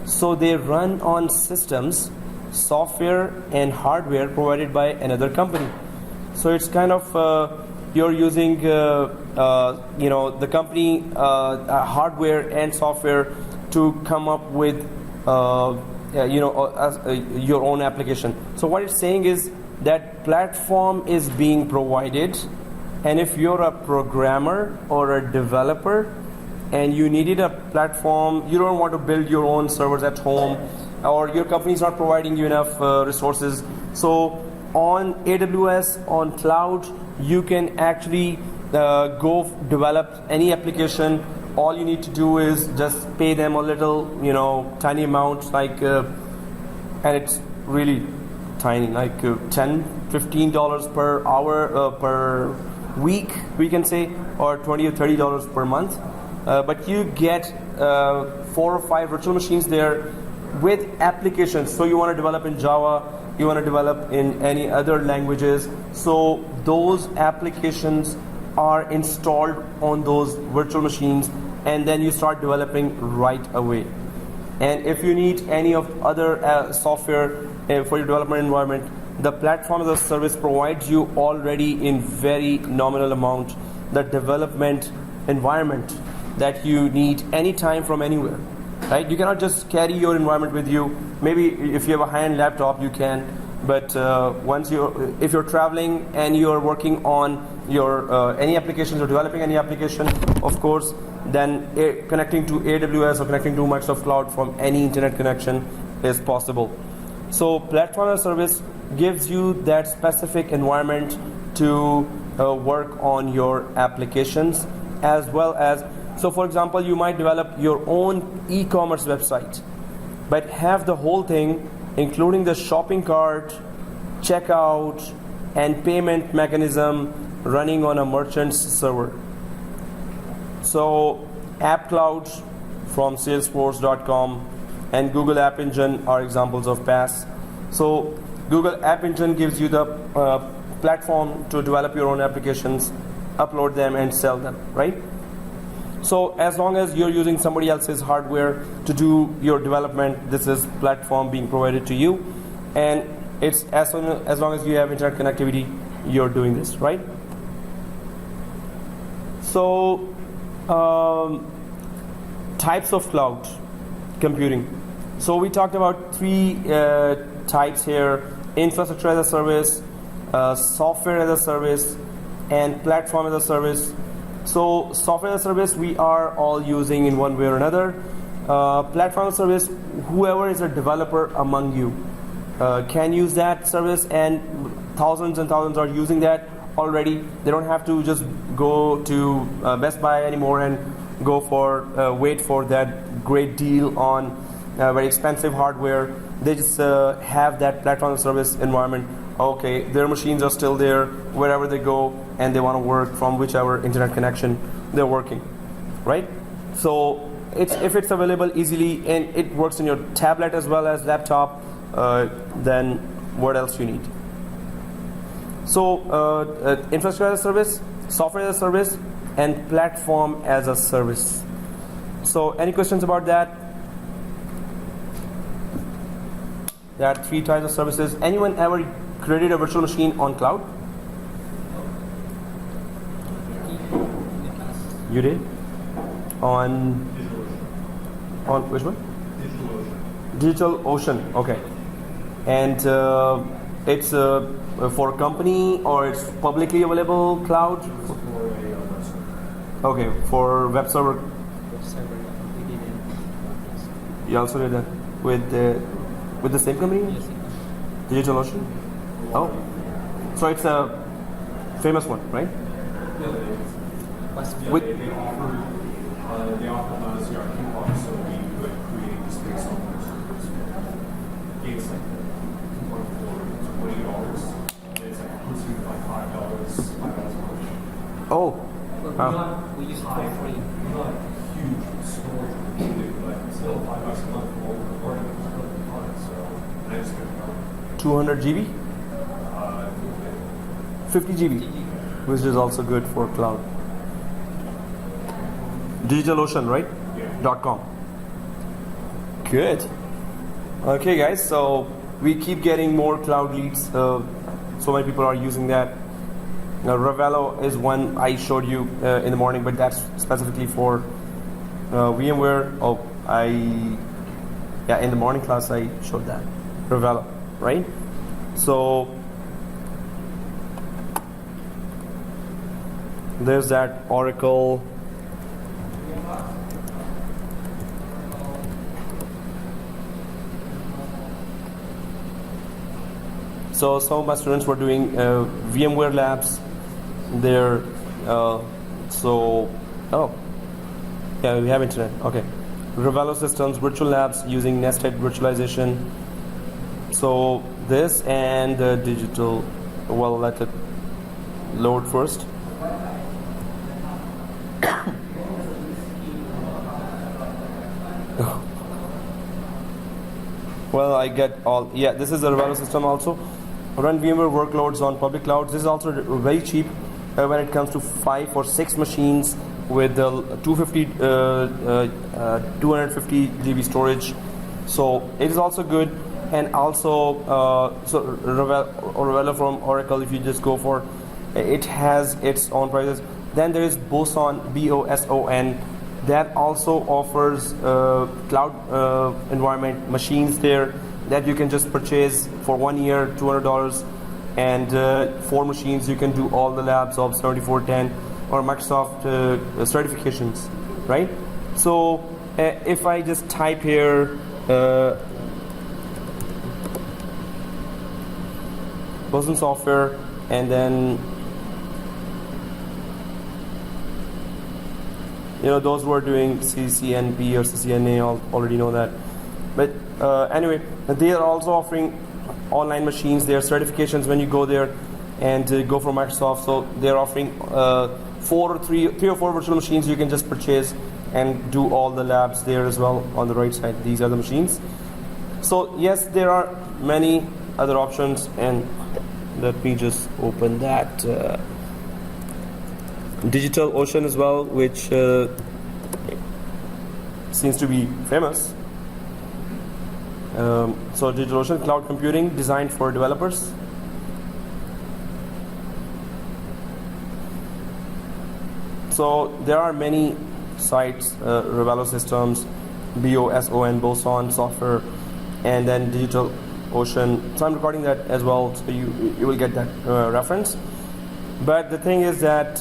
A: So they run on systems, software and hardware provided by another company. So it's kind of you're using the company hardware and software to come up with your own application. So what it's saying is that platform is being provided, and if you're a programmer or a developer and you needed a platform, you don't want to build your own servers at home, or your company is not providing you enough resources. So on AWS, on cloud, you can actually go develop any application. All you need to do is just pay them a little, tiny amount, like, and it's really tiny, like $10-15 per hour per week, we can say, or $20 or $30 per month. But you get 4 or 5 virtual machines there with applications. So you want to develop in Java, you want to develop in any other languages. So those applications are installed on those virtual machines, and then you start developing right away. And if you need any of other software for your development environment, the platform as a service provides you already in very nominal amount the development environment that you need anytime from anywhere, right? You cannot just carry your environment with you. Maybe if you have a high-end laptop, you can, but if you're traveling and you're working on your any applications or developing any application, of course, then connecting to AWS or connecting to Microsoft Cloud from any internet connection is possible. So platform as a service gives you that specific environment to work on your applications, as well as, so for example, you might develop your own e-commerce website, but have the whole thing, including the shopping cart, checkout, and payment mechanism running on a merchant's server. So App Cloud from Salesforce.com and Google App Engine are examples of PaaS. So Google App Engine gives you the platform to develop your own applications, upload them, and sell them, right? So as long as you're using somebody else's hardware to do your development, this is platform being provided to you, and it's as long as you have internet connectivity, you're doing this, right? So types of cloud computing. So we talked about three types here: infrastructure as a service, software as a service, and platform as a service. So software as a service we are all using in one way or another. Platform as a service, whoever is a developer among you can use that service, and thousands and thousands are using that already. They don't have to just go to Best Buy anymore and go for wait for that great deal on very expensive hardware. They just have that platform as a service environment. Okay, their machines are still there wherever they go, and they want to work from whichever internet connection they're working, right? So if it's available easily and it works in your tablet as well as laptop, then what else you need? So infrastructure as a service, software as a service, and platform as a service. So any questions about that? There are three types of services. Anyone ever created a virtual machine on cloud? You did? On which one? DigitalOcean. Okay. And it's for a company, or it's publicly available cloud? Okay, for web server. You also did that with the same company?
B: Yes.
A: DigitalOcean? Oh. So it's a famous one, right? With
C: They offer those ERP products, so we could create discrete software servers. Gates like one for $20. It's like hosting like $5 a month.
A: oh.
B: We use it for free.
C: Not huge storage too, but still $5 a month for all the recording is really fun. So I just got
A: 200 GB? 50 GB, which is also good for cloud. DigitalOcean, right?
C: Yeah.
A: .com. Good. Okay, guys. So we keep getting more cloud leads. So many people are using that. Now, Ravello is one I showed you in the morning, but that's specifically for VMware. In the morning class I showed that. Ravello, right? So there's that Oracle. So some of my students were doing VMware labs. They're we have internet. Okay, Ravello systems, virtual labs using nested virtualization. So this and digital. Well, let it load first. Well, I get all. Yeah, this is a Ravello system also. Run VMware workloads on public clouds. This is also very cheap when it comes to 5 or 6 machines with 250 GB storage. So it is also good. And also, Ravello from Oracle, if you just go for, it has its own prices. Then there is Boson, BOSON, that also offers cloud environment machines there that you can just purchase for 1 year, $200, and 4 machines you can do all the labs of 7410 or Microsoft certifications, right? So if I just type here Boson software, and then those who are doing CCNP or CCNA already know that. But anyway, they are also offering online machines. Their certifications when you go there and go for Microsoft. So they're offering 3 or 4 virtual machines you can just purchase and do all the labs there as well on the right side. These are the machines. So yes, there are many other options, and let me just open that. DigitalOcean as well, which seems to be famous. So DigitalOcean, cloud computing designed for developers. So there are many sites, Revelo Systems, BOSON, Boson Software, and then Digital Ocean. So I'm recording that as well, so you will get that reference. But the thing is that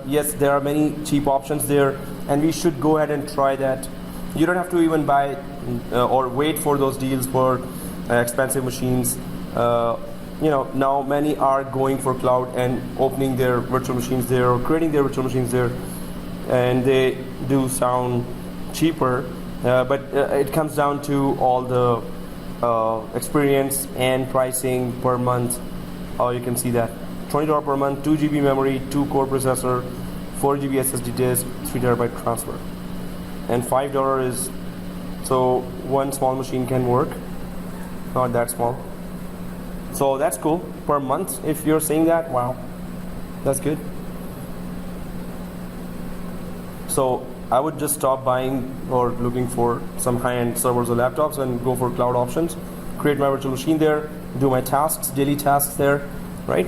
A: yes, there are many cheap options there, and we should go ahead and try that. You don't have to even buy or wait for those deals for expensive machines. Now many are going for cloud and opening their virtual machines there or creating their virtual machines there, and they do sound cheaper, but it comes down to all the experience and pricing per month. You can see that $20 per month, 2 GB memory, 2 core processor, 4 GB SSD disk, 3 TB transfer, and $5 is, so one small machine can work, not that small. So that's cool per month. If you're saying that, wow, that's good. So I would just stop buying or looking for some high-end servers or laptops and go for cloud options. Create my virtual machine there, do my tasks, daily tasks there, right?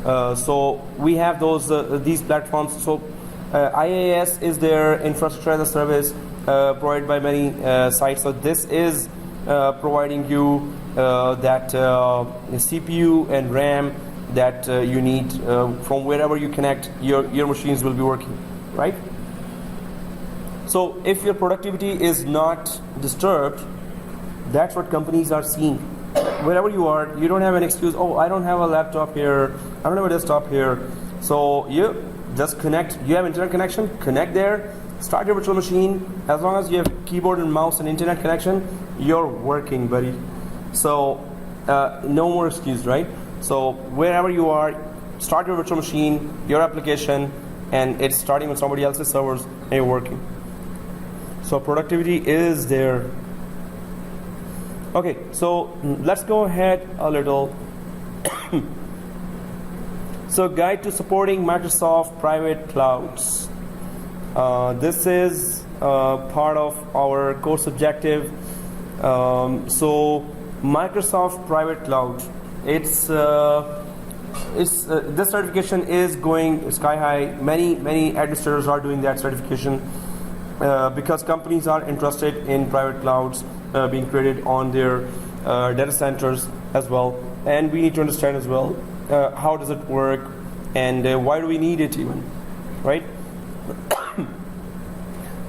A: So we have those these platforms. So IaaS is their infrastructure as a service provided by many sites. So this is providing you that CPU and RAM that you need from wherever you connect. Your machines will be working, right? So if your productivity is not disturbed, that's what companies are seeing. Wherever you are, you don't have an excuse. Oh, I don't have a laptop here. I don't have a desktop here. So you just connect. You have internet connection. Connect there. Start your virtual machine. As long as you have keyboard and mouse and internet connection, you're working, buddy. So no more excuse, right? So wherever you are, start your virtual machine, your application, and it's starting on somebody else's servers, and you're working. So productivity is there. Okay, so let's go ahead a little. So guide to supporting Microsoft private clouds. This is part of our course objective. So Microsoft private cloud, this certification is going sky high. Many administrators are doing that certification because companies are interested in private clouds being created on their data centers as well, and we need to understand as well how does it work and why do we need it even, right?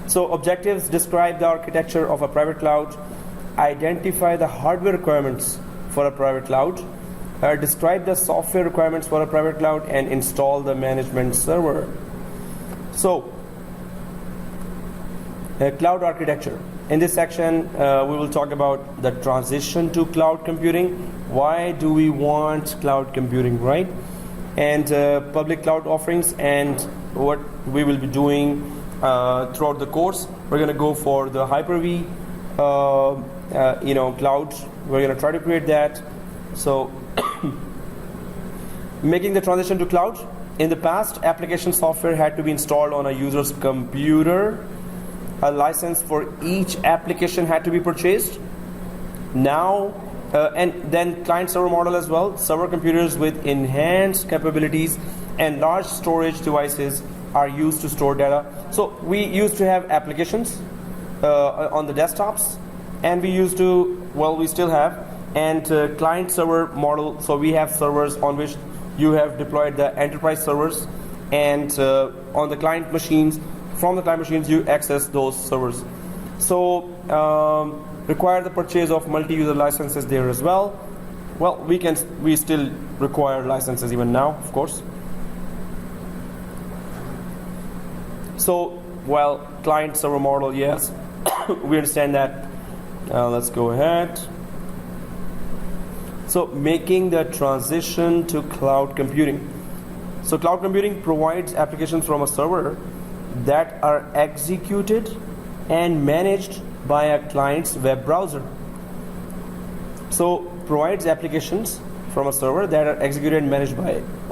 A: So objectives: describe the architecture of a private cloud, identify the hardware requirements for a private cloud, describe the software requirements for a private cloud, and install the management server. So cloud architecture. In this section, we will talk about the transition to cloud computing. Why do we want cloud computing, right? And public cloud offerings, and what we will be doing throughout the course. We're going to go for the Hyper-V, cloud. We're going to try to create that. So, making the transition to cloud. In the past, application software had to be installed on a user's computer. A license for each application had to be purchased. Now, and then client-server model as well. Server computers with enhanced capabilities and large storage devices are used to store data. So we used to have applications on the desktops, and we still have, and client-server model. So we have servers on which you have deployed the enterprise servers, and on the client machines. From the client machines, you access those servers. So require the purchase of multi-user licenses there as well. Well, we still require licenses even now, of course. So, well, client server model, yes, we understand that. Let's go ahead. So, making the transition to cloud computing. So, cloud computing provides applications from a server that are executed and managed by a client's web browser. So provides applications from a server that are executed and managed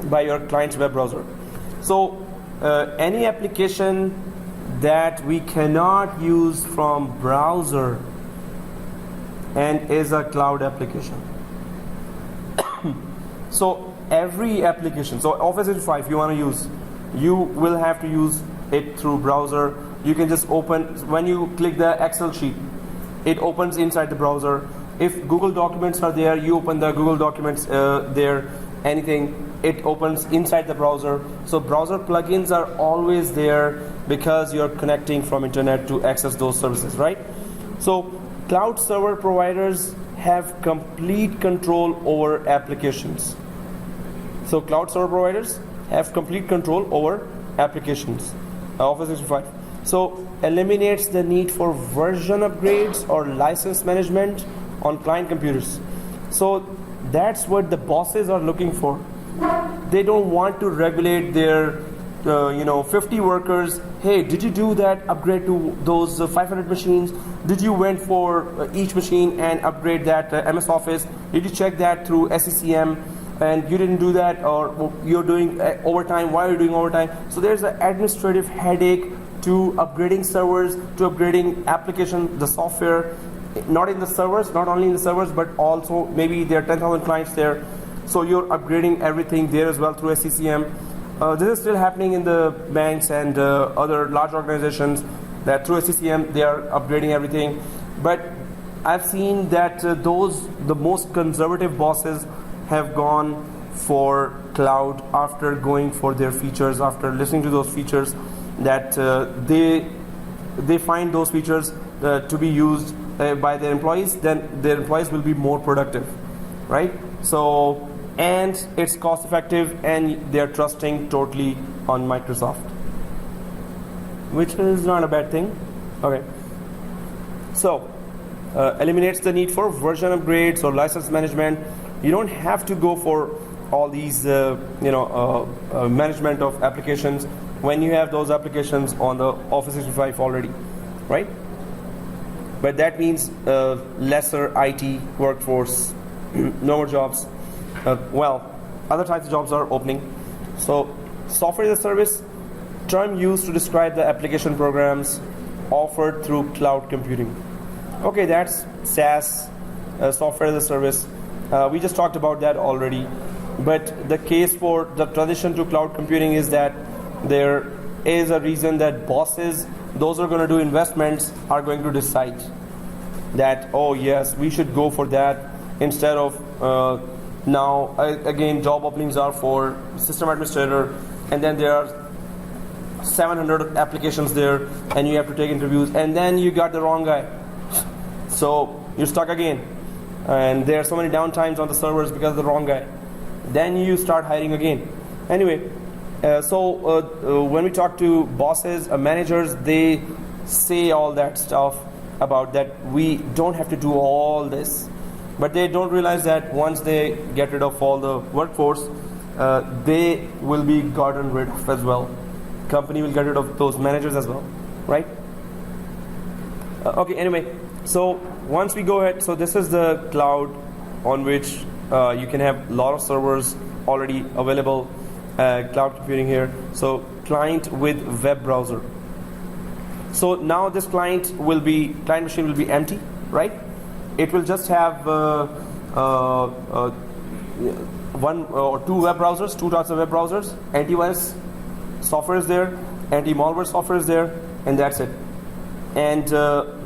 A: by your client's web browser. So any application that we cannot use from browser and is a cloud application. So every application, so Office 365 you want to use, you will have to use it through browser. You can just open, when you click the Excel sheet, it opens inside the browser. If Google Documents are there, you open the Google Documents there, anything, it opens inside the browser. So browser plugins are always there because you're connecting from internet to access those services, right? So cloud server providers have complete control over applications. So cloud server providers have complete control over applications. Office 365. So eliminates the need for version upgrades or license management on client computers. So that's what the bosses are looking for. They don't want to regulate their 50 workers. Hey, did you do that upgrade to those 500 machines? Did you went for each machine and upgrade that MS Office? Did you check that through SCCM and you didn't do that, or you're doing overtime? Why are you doing overtime? So there's an administrative headache to upgrading servers, to upgrading application, the software, not in the servers, not only in the servers, but also maybe there are 10,000 clients there. So you're upgrading everything there as well through SCCM. This is still happening in the banks and other large organizations, that through SCCM they are upgrading everything. But I've seen that the most conservative bosses have gone for cloud after going for their features, after listening to those features, that they find those features to be used by their employees, then their employees will be more productive, right? So, and it's cost effective, and they're trusting totally on Microsoft, which is not a bad thing. Okay, so eliminates the need for version upgrades or license management. You don't have to go for all these management of applications when you have those applications on the Office 365 already, right? But that means lesser IT workforce, no more jobs. Other types of jobs are opening. So software as a service, term used to describe the application programs offered through cloud computing. Okay, that's SaaS, software as a service. We just talked about that already. But the case for the transition to cloud computing is that there is a reason that bosses, those who are going to do investments, are going to decide that, oh yes, we should go for that instead of now, again, job openings are for system administrator, and then there are 700 applications there, and you have to take interviews, and then you got the wrong guy. So you're stuck again. And there are so many downtimes on the servers because of the wrong guy. Then you start hiring again. Anyway, when we talk to bosses, managers, they say all that stuff about that we don't have to do all this. But they don't realize that once they get rid of all the workforce, they will be gotten rid of as well. Company will get rid of those managers as well, right? Okay, anyway, so once we go ahead, so this is the cloud on which you can have a lot of servers already available, cloud computing here. So client with web browser. So now this client machine will be empty, right? It will just have one or two web browsers, two types of web browsers. Antivirus software is there, anti-malware software is there, and that's it. And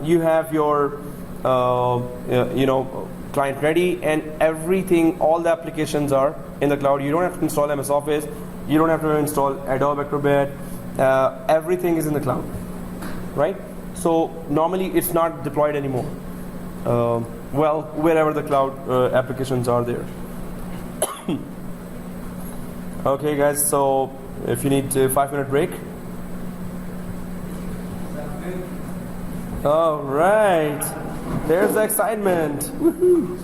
A: you have your client ready, and everything, all the applications are in the cloud. You don't have to install MS Office, you don't have to install Adobe Acrobat, everything is in the cloud, right? So normally it's not deployed anymore. Wherever the cloud applications are there. Okay guys, so if you need a 5-minute break. All right, there's the excitement. Woohoo.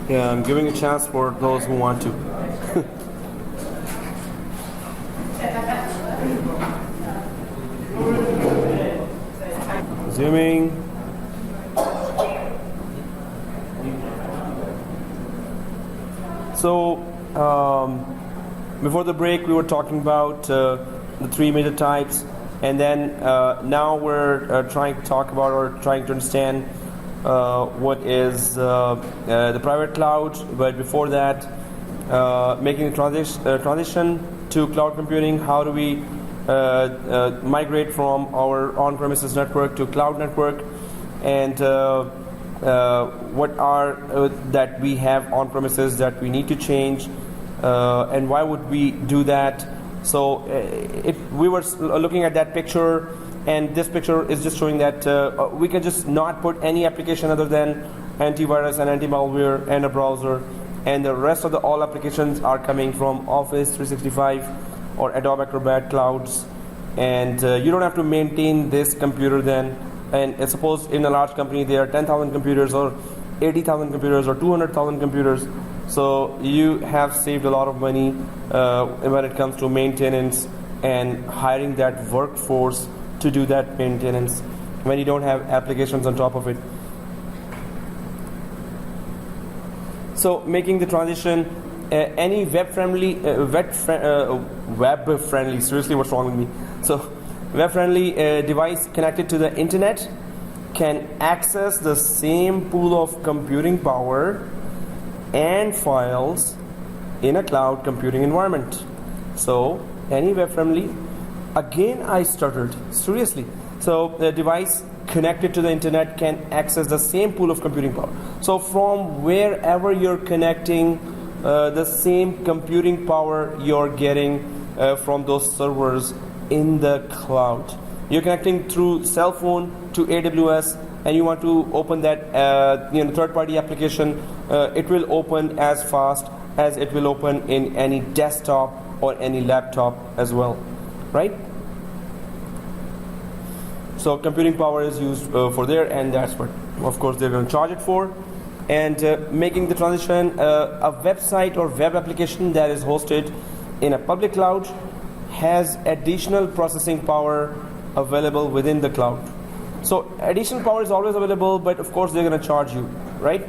A: Yeah, I'm giving a chance for those who want to. Zooming. So, before the break, we were talking about the three major types, and then now we're trying to talk about or trying to understand what is the private cloud. But before that, making the transition to cloud computing, how do we migrate from our on-premises network to cloud network, and what are that we have on-premises that we need to change, and why would we do that? So we were looking at that picture, and this picture is just showing that we can just not put any application other than antivirus and anti-malware and a browser, and the rest of the all applications are coming from Office 365 or Adobe Acrobat clouds, and you don't have to maintain this computer then. And suppose in a large company there are 10,000 computers or 80,000 computers or 200,000 computers, so you have saved a lot of money when it comes to maintenance and hiring that workforce to do that maintenance when you don't have applications on top of it. So making the transition, any web-friendly, web-friendly, seriously what's wrong with me? So web-friendly device connected to the internet can access the same pool of computing power and files in a cloud computing environment. So any web-friendly, again I stuttered, seriously. So the device connected to the internet can access the same pool of computing power. So from wherever you're connecting, the same computing power you're getting from those servers in the cloud. You're connecting through cell phone to AWS, and you want to open that third-party application, it will open as fast as it will open in any desktop or any laptop as well, right? So computing power is used for there, and that's what, of course, they're going to charge it for. And making the transition, a website or web application that is hosted in a public cloud has additional processing power available within the cloud. So additional power is always available, but of course they're going to charge you, right?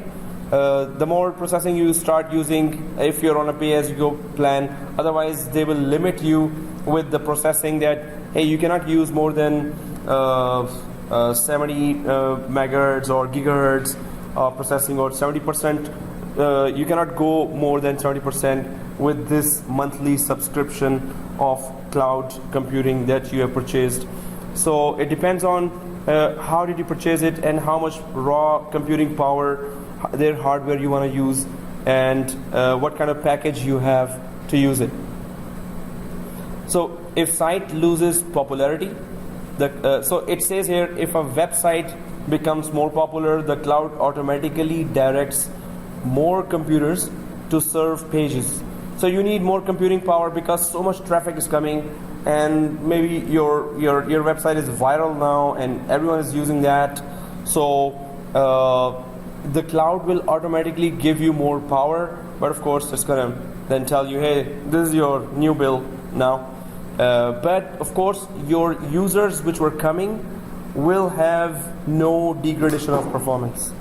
A: The more processing you start using, if you're on a pay-as-you-go plan, otherwise they will limit you with the processing that, hey, you cannot use more than 70 megahertz or gigahertz processing, or 70%. You cannot go more than 70% with this monthly subscription of cloud computing that you have purchased. So it depends on how did you purchase it and how much raw computing power, their hardware you want to use, and what kind of package you have to use it. So if site loses popularity, so it says here, if a website becomes more popular, the cloud automatically directs more computers to serve pages. So you need more computing power because so much traffic is coming, and maybe your website is viral now and everyone is using that. So the cloud will automatically give you more power, but of course it's gonna then tell you, hey, this is your new bill now. But of course your users which were coming will have no degradation of performance,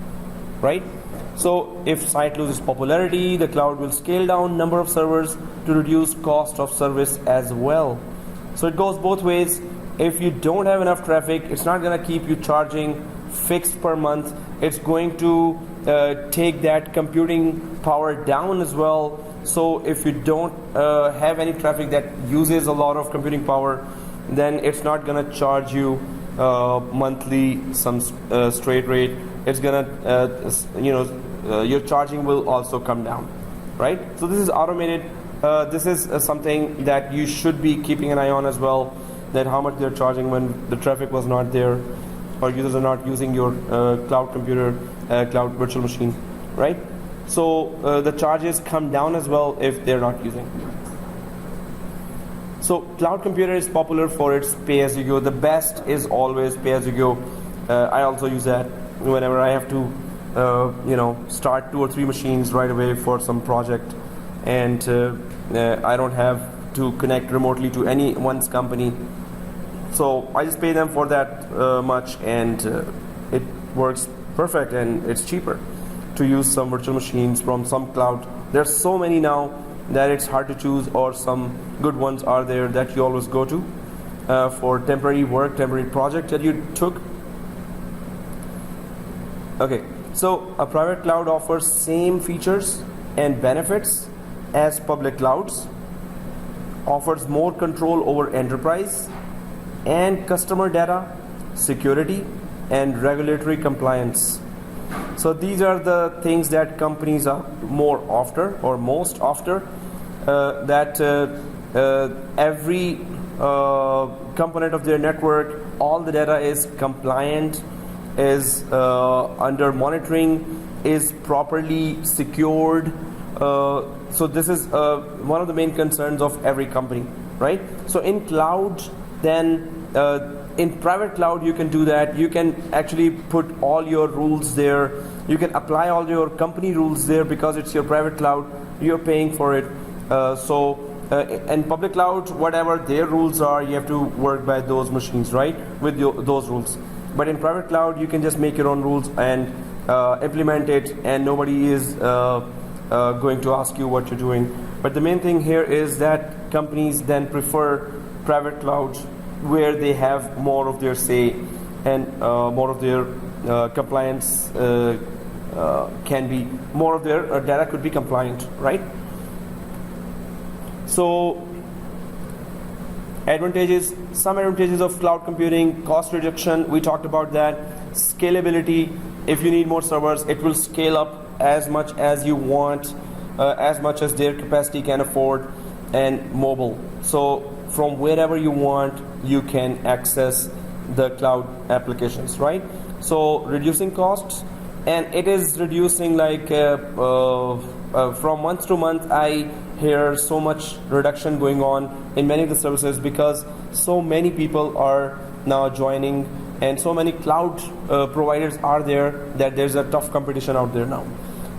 A: right? So if site loses popularity, the cloud will scale down number of servers to reduce cost of service as well. So it goes both ways. If you don't have enough traffic, it's not going to keep you charging fixed per month. It's going to take that computing power down as well. So if you don't have any traffic that uses a lot of computing power, then it's not going to charge you monthly some straight rate. It's going to, your charging will also come down, right? So this is automated. This is something that you should be keeping an eye on as well, that how much they're charging when the traffic was not there or users are not using your cloud computer, cloud virtual machine, right? So the charges come down as well if they're not using. So cloud computer is popular for its pay-as-you-go. The best is always pay-as-you-go. I also use that whenever I have to start 2 or 3 machines right away for some project, and I don't have to connect remotely to anyone's company. So I just pay them for that much, and it works perfect, and it's cheaper to use some virtual machines from some cloud. There's so many now that it's hard to choose, or some good ones are there that you always go to for temporary work, temporary project that you took. Okay, so a private cloud offers same features and benefits as public clouds, offers more control over enterprise and customer data, security, and regulatory compliance. So these are the things that companies are most after, that every component of their network, all the data is compliant, is under monitoring, is properly secured. So this is one of the main concerns of every company, right? So in cloud, then in private cloud you can do that. You can actually put all your rules there. You can apply all your company rules there because it's your private cloud. You're paying for it. In public cloud, whatever their rules are, you have to work by those machines, right? With those rules. But in private cloud, you can just make your own rules and implement it, and nobody is going to ask you what you're doing. But the main thing here is that companies then prefer private clouds where they have more of their say, and more of their compliance can be, more of their data could be compliant, right? So advantages, some advantages of cloud computing: cost reduction, we talked about that. Scalability, if you need more servers, it will scale up as much as you want, as much as their capacity can afford. And mobile, so from wherever you want, you can access the cloud applications, right? So reducing costs, and it is reducing like from month to month. I hear so much reduction going on in many of the services because so many people are now joining, and so many cloud providers are there that there's a tough competition out there now.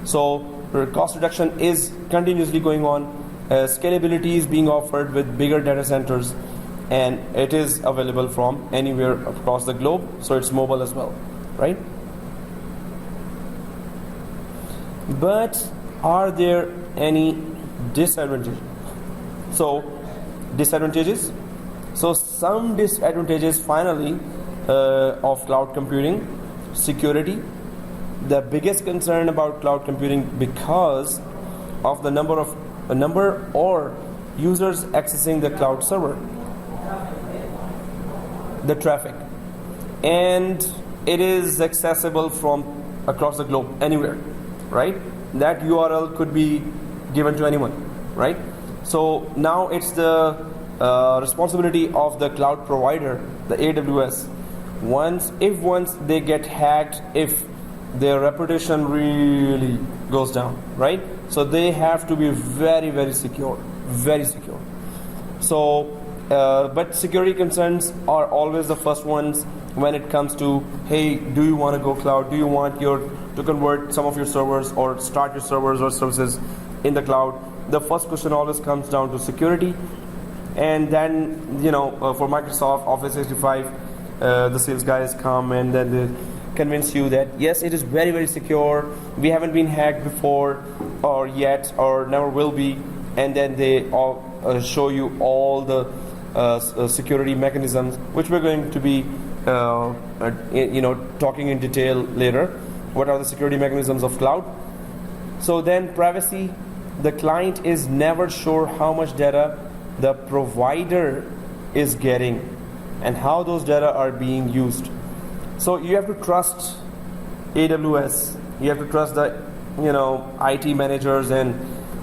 A: So cost reduction is continuously going on. Scalability is being offered with bigger data centers, and it is available from anywhere across the globe, so it's mobile as well, right? But are there any disadvantages? So disadvantages. So some disadvantages finally of cloud computing: security. The biggest concern about cloud computing, because of the number or users accessing the cloud server, the traffic, and it is accessible from across the globe, anywhere, right? That URL could be given to anyone, right? So now it's the responsibility of the cloud provider, the AWS. Once they get hacked, if their reputation really goes down, right? So they have to be very, very secure, very secure. So, but security concerns are always the first ones when it comes to, hey, do you want to go cloud? Do you want to convert some of your servers or start your servers or services in the cloud? The first question always comes down to security. And then, for Microsoft Office 365, the sales guys come and then they convince you that yes, it is very, very secure. We haven't been hacked before or yet or never will be. And then they all show you all the security mechanisms, which we're going to be talking in detail later. What are the security mechanisms of cloud? So then privacy, the client is never sure how much data the provider is getting and how those data are being used. So you have to trust AWS, you have to trust the IT managers and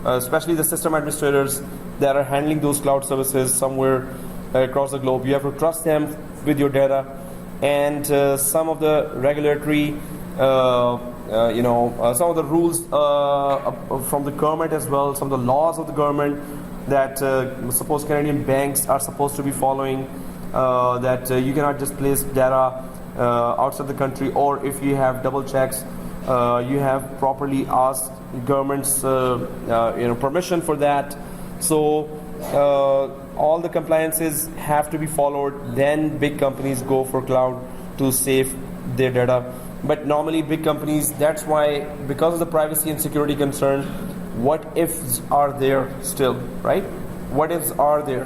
A: especially the system administrators that are handling those cloud services somewhere across the globe. You have to trust them with your data, and some of the regulatory some of the rules from the government as well, some of the laws of the government that suppose Canadian banks are supposed to be following, that you cannot just place data outside the country, or if you have double checks, you have properly asked government's permission for that. So all the compliances have to be followed. Then big companies go for cloud to save their data. But normally big companies, that's why, because of the privacy and security concern, what ifs are there still, right? What ifs are there?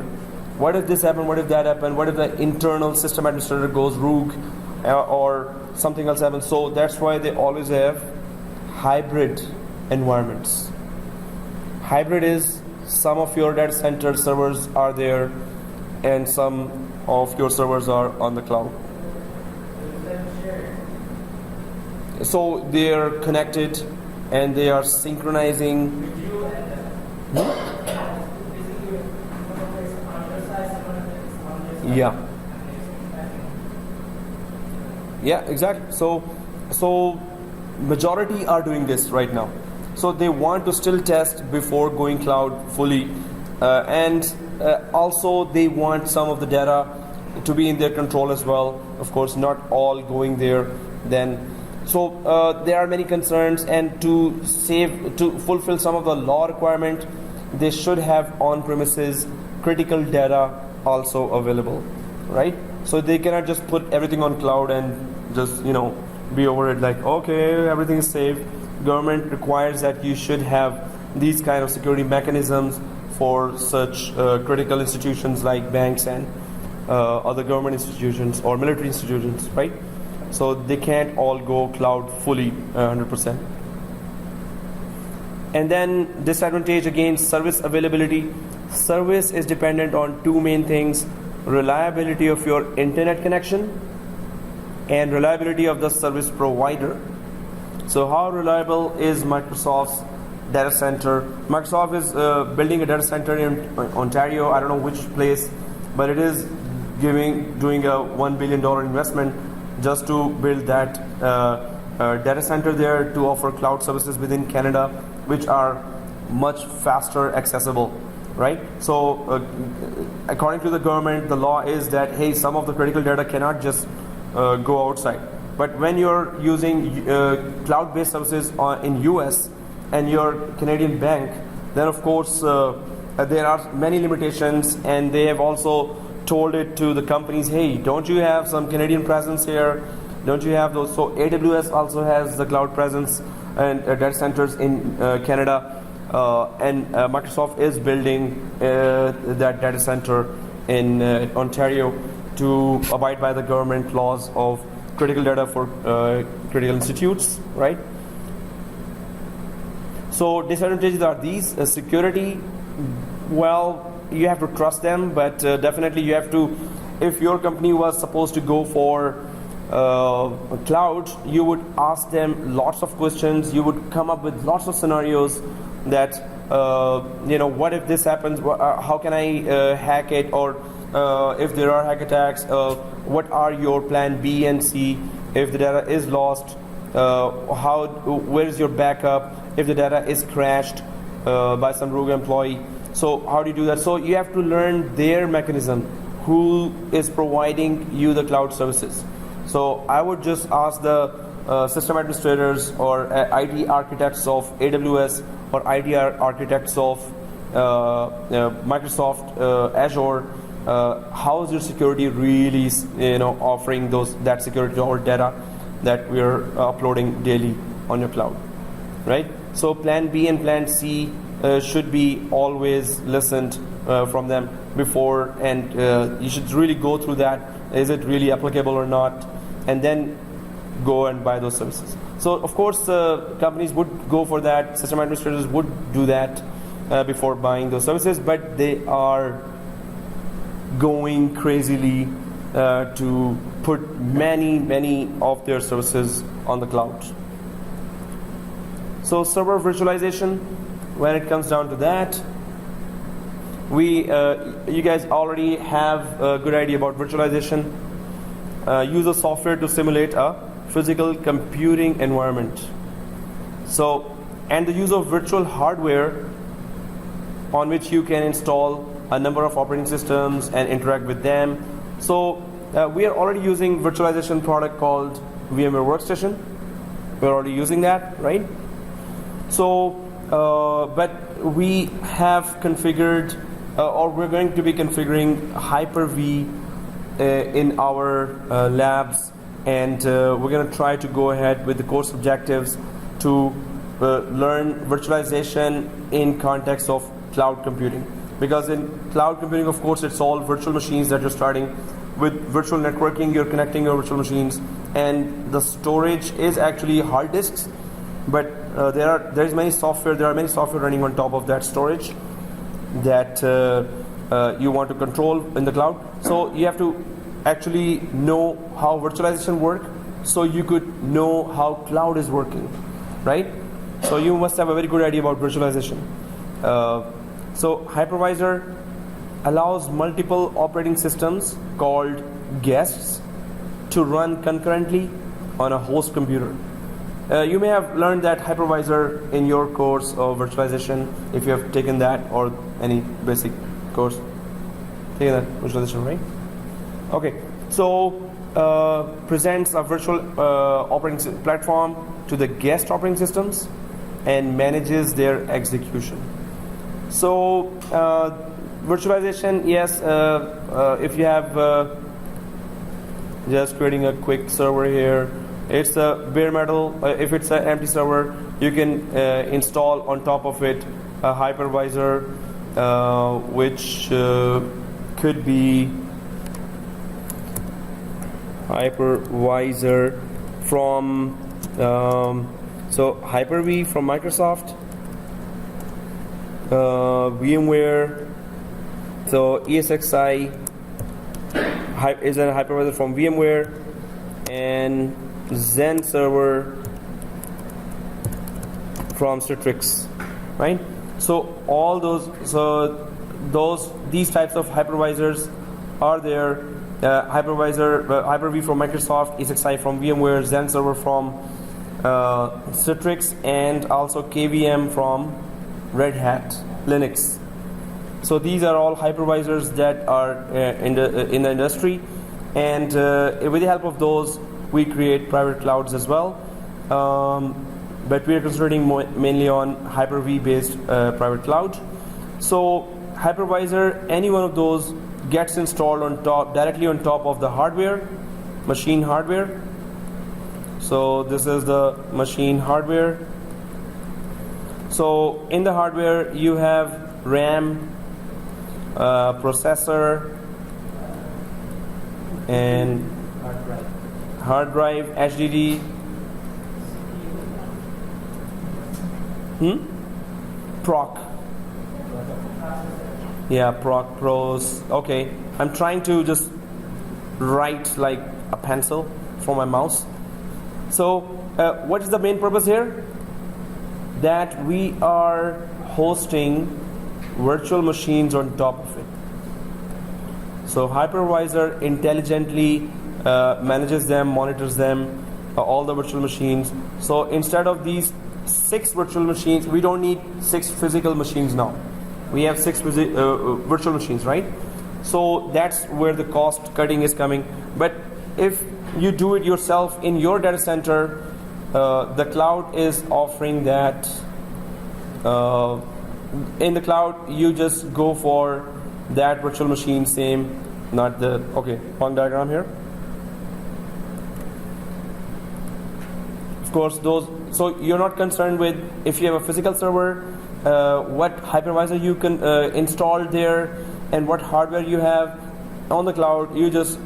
A: What if this happened? What if that happened? What if the internal system administrator goes rogue or something else happens? So that's why they always have hybrid environments. Hybrid is some of your data center servers are there and some of your servers are on the cloud. So they are connected and they are synchronizing. Yeah, exactly. So majority are doing this right now. So they want to still test before going cloud fully, and also they want some of the data to be in their control as well. Of course, not all going there then. So there are many concerns, and to fulfill some of the law requirement, they should have on-premises critical data also available, right? So they cannot just put everything on cloud and just be over it like, okay, everything is safe. Government requires that you should have these kind of security mechanisms for such critical institutions like banks and other government institutions or military institutions, right? So they can't all go cloud fully 100%. And then disadvantage again, service availability. Service is dependent on two main things: reliability of your internet connection and reliability of the service provider. So how reliable is Microsoft's data center? Microsoft is building a data center in Ontario. I don't know which place, but it is doing a $1 billion investment just to build that data center there to offer cloud services within Canada, which are much faster accessible, right? So according to the government, the law is that, hey, some of the critical data cannot just go outside. But when you're using cloud-based services in US and your Canadian bank, then of course there are many limitations, and they have also told it to the companies, hey, don't you have some Canadian presence here? Don't you have those? So AWS also has the cloud presence and data centers in Canada, and Microsoft is building that data center in Ontario to abide by the government laws of critical data for critical institutes, right? So disadvantages are these: security. Well, you have to trust them, but definitely you have to. If your company was supposed to go for cloud, you would ask them lots of questions. You would come up with lots of scenarios that what if this happens? How can I hack it? Or if there are hack attacks, what are your plan B and C if the data is lost? Where is your backup if the data is crashed by some rogue employee? So how do you do that? So you have to learn their mechanism, who is providing you the cloud services. So I would just ask the system administrators or IT architects of AWS or IT architects of Microsoft Azure how is your security really, offering that security or data that we are uploading daily on your cloud, right? So plan B and plan C should be always listened from them before, and you should really go through that. Is it really applicable or not? And then go and buy those services. So of course companies would go for that, system administrators would do that before buying those services, but they are going crazily to put many of their services on the cloud. So server virtualization, when it comes down to that, you guys already have a good idea about virtualization. Use a software to simulate a physical computing environment. So, and the use of virtual hardware on which you can install a number of operating systems and interact with them. So we are already using virtualization product called VMware Workstation. We're already using that, right? So, but we have configured, or we're going to be configuring Hyper-V in our labs, and we're going to try to go ahead with the course objectives to learn virtualization in context of cloud computing. Because in cloud computing, of course, it's all virtual machines that you're starting with. Virtual networking, you're connecting your virtual machines, and the storage is actually hard disks, but there are many software running on top of that storage that you want to control in the cloud. So you have to actually know how virtualization works, so you could know how cloud is working, right? So you must have a very good idea about virtualization. So hypervisor allows multiple operating systems called guests to run concurrently on a host computer. You may have learned that hypervisor in your course of virtualization, if you have taken that, or any basic course. Taken that virtualization, right? Okay, so presents a virtual operating platform to the guest operating systems and manages their execution. So virtualization, yes, if you have just creating a quick server here, it's a bare metal. If it's an empty server, you can install on top of it a hypervisor, which could be hypervisor from so Hyper-V from Microsoft, VMware, so ESXi is a hypervisor from VMware, and Zen server from Citrix, right? So all these types of hypervisors are there. Hyper-V from Microsoft, ESXi from VMware, Zen server from Citrix, and also KVM from Red Hat Linux. So these are all hypervisors that are in the industry, and with the help of those, we create private clouds as well. But we are concentrating mainly on Hyper-V based private cloud. So hypervisor, any one of those gets installed on top, directly on top of the hardware, machine hardware. So this is the machine hardware. So in the hardware you have RAM, processor, and hard drive, HDD. Proc. Yeah, proc pros. Okay, I'm trying to just write like a pencil for my mouse. So what is the main purpose here? That we are hosting virtual machines on top of it. So hypervisor intelligently manages them, monitors them, all the virtual machines. So instead of these 6 virtual machines, we don't need 6 physical machines now. We have 6 virtual machines, right? So that's where the cost cutting is coming. But if you do it yourself in your data center, the cloud is offering that. In the cloud, you just go for that virtual machine, same, not the, okay, wrong diagram here. Of course, those, so you're not concerned with if you have a physical server, what hypervisor you can install there, and what hardware you have on the cloud. You just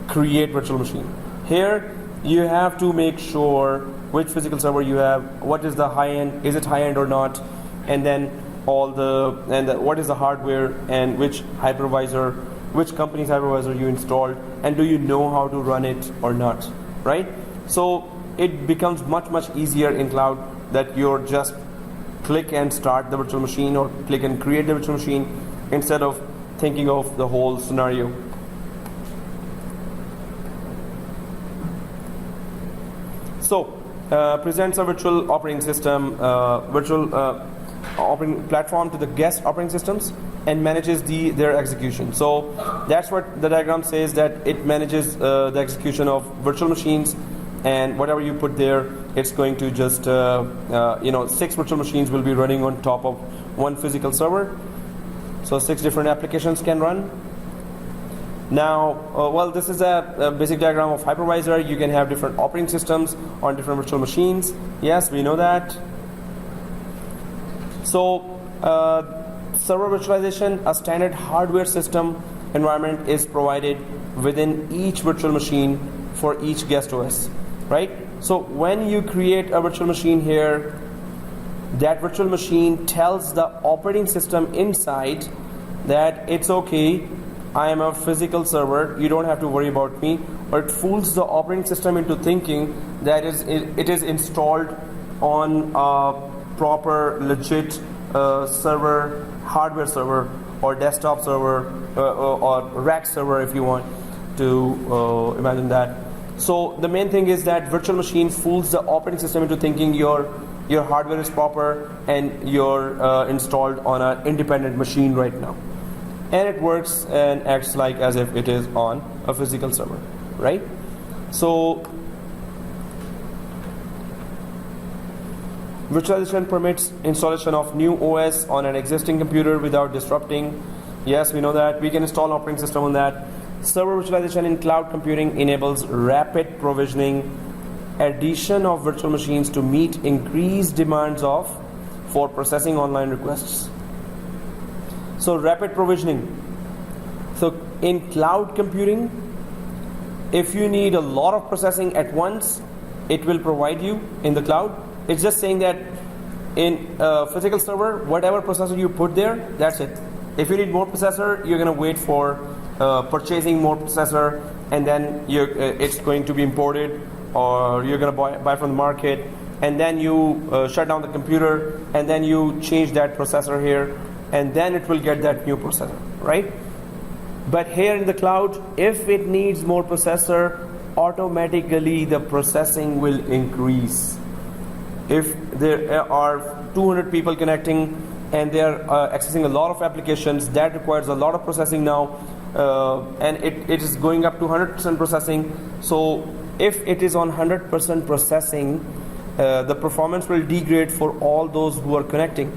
A: create virtual machine. Here, you have to make sure which physical server you have, what is the high end, is it high end or not, and then what is the hardware, and which hypervisor, which company's hypervisor you installed, and do you know how to run it or not, right? So it becomes much easier in cloud that you're just click and start the virtual machine or click and create the virtual machine instead of thinking of the whole scenario. So presents a virtual operating system, virtual operating platform to the guest operating systems and manages their execution. So that's what the diagram says, that it manages the execution of virtual machines, and whatever you put there, it's going to just 6 virtual machines will be running on top of one physical server. So 6 different applications can run. Now, well, this is a basic diagram of hypervisor. You can have different operating systems on different virtual machines. Yes, we know that. So server virtualization, a standard hardware system environment is provided within each virtual machine for each guest OS, right? So when you create a virtual machine here, that virtual machine tells the operating system inside that it's okay, I am a physical server, you don't have to worry about me, but it fools the operating system into thinking that it is installed on a proper, legit server, hardware server, or desktop server, or rack server if you want to imagine that. So the main thing is that virtual machine fools the operating system into thinking your hardware is proper and you're installed on an independent machine right now. And it works and acts like as if it is on a physical server, right? So virtualization permits installation of new OS on an existing computer without disrupting. Yes, we know that. We can install operating system on that. Server virtualization in cloud computing enables rapid provisioning, addition of virtual machines to meet increased demands for processing online requests. So rapid provisioning. So in cloud computing, if you need a lot of processing at once, it will provide you in the cloud. It's just saying that in a physical server, whatever processor you put there, that's it. If you need more processor, you're going to wait for purchasing more processor, and then it's going to be imported, or you're going to buy from the market, and then you shut down the computer, and then you change that processor here, and then it will get that new processor, right? But here in the cloud, if it needs more processor, automatically the processing will increase. If there are 200 people connecting and they are accessing a lot of applications, that requires a lot of processing now, and it is going up to 100% processing. So if it is on 100% processing, the performance will degrade for all those who are connecting.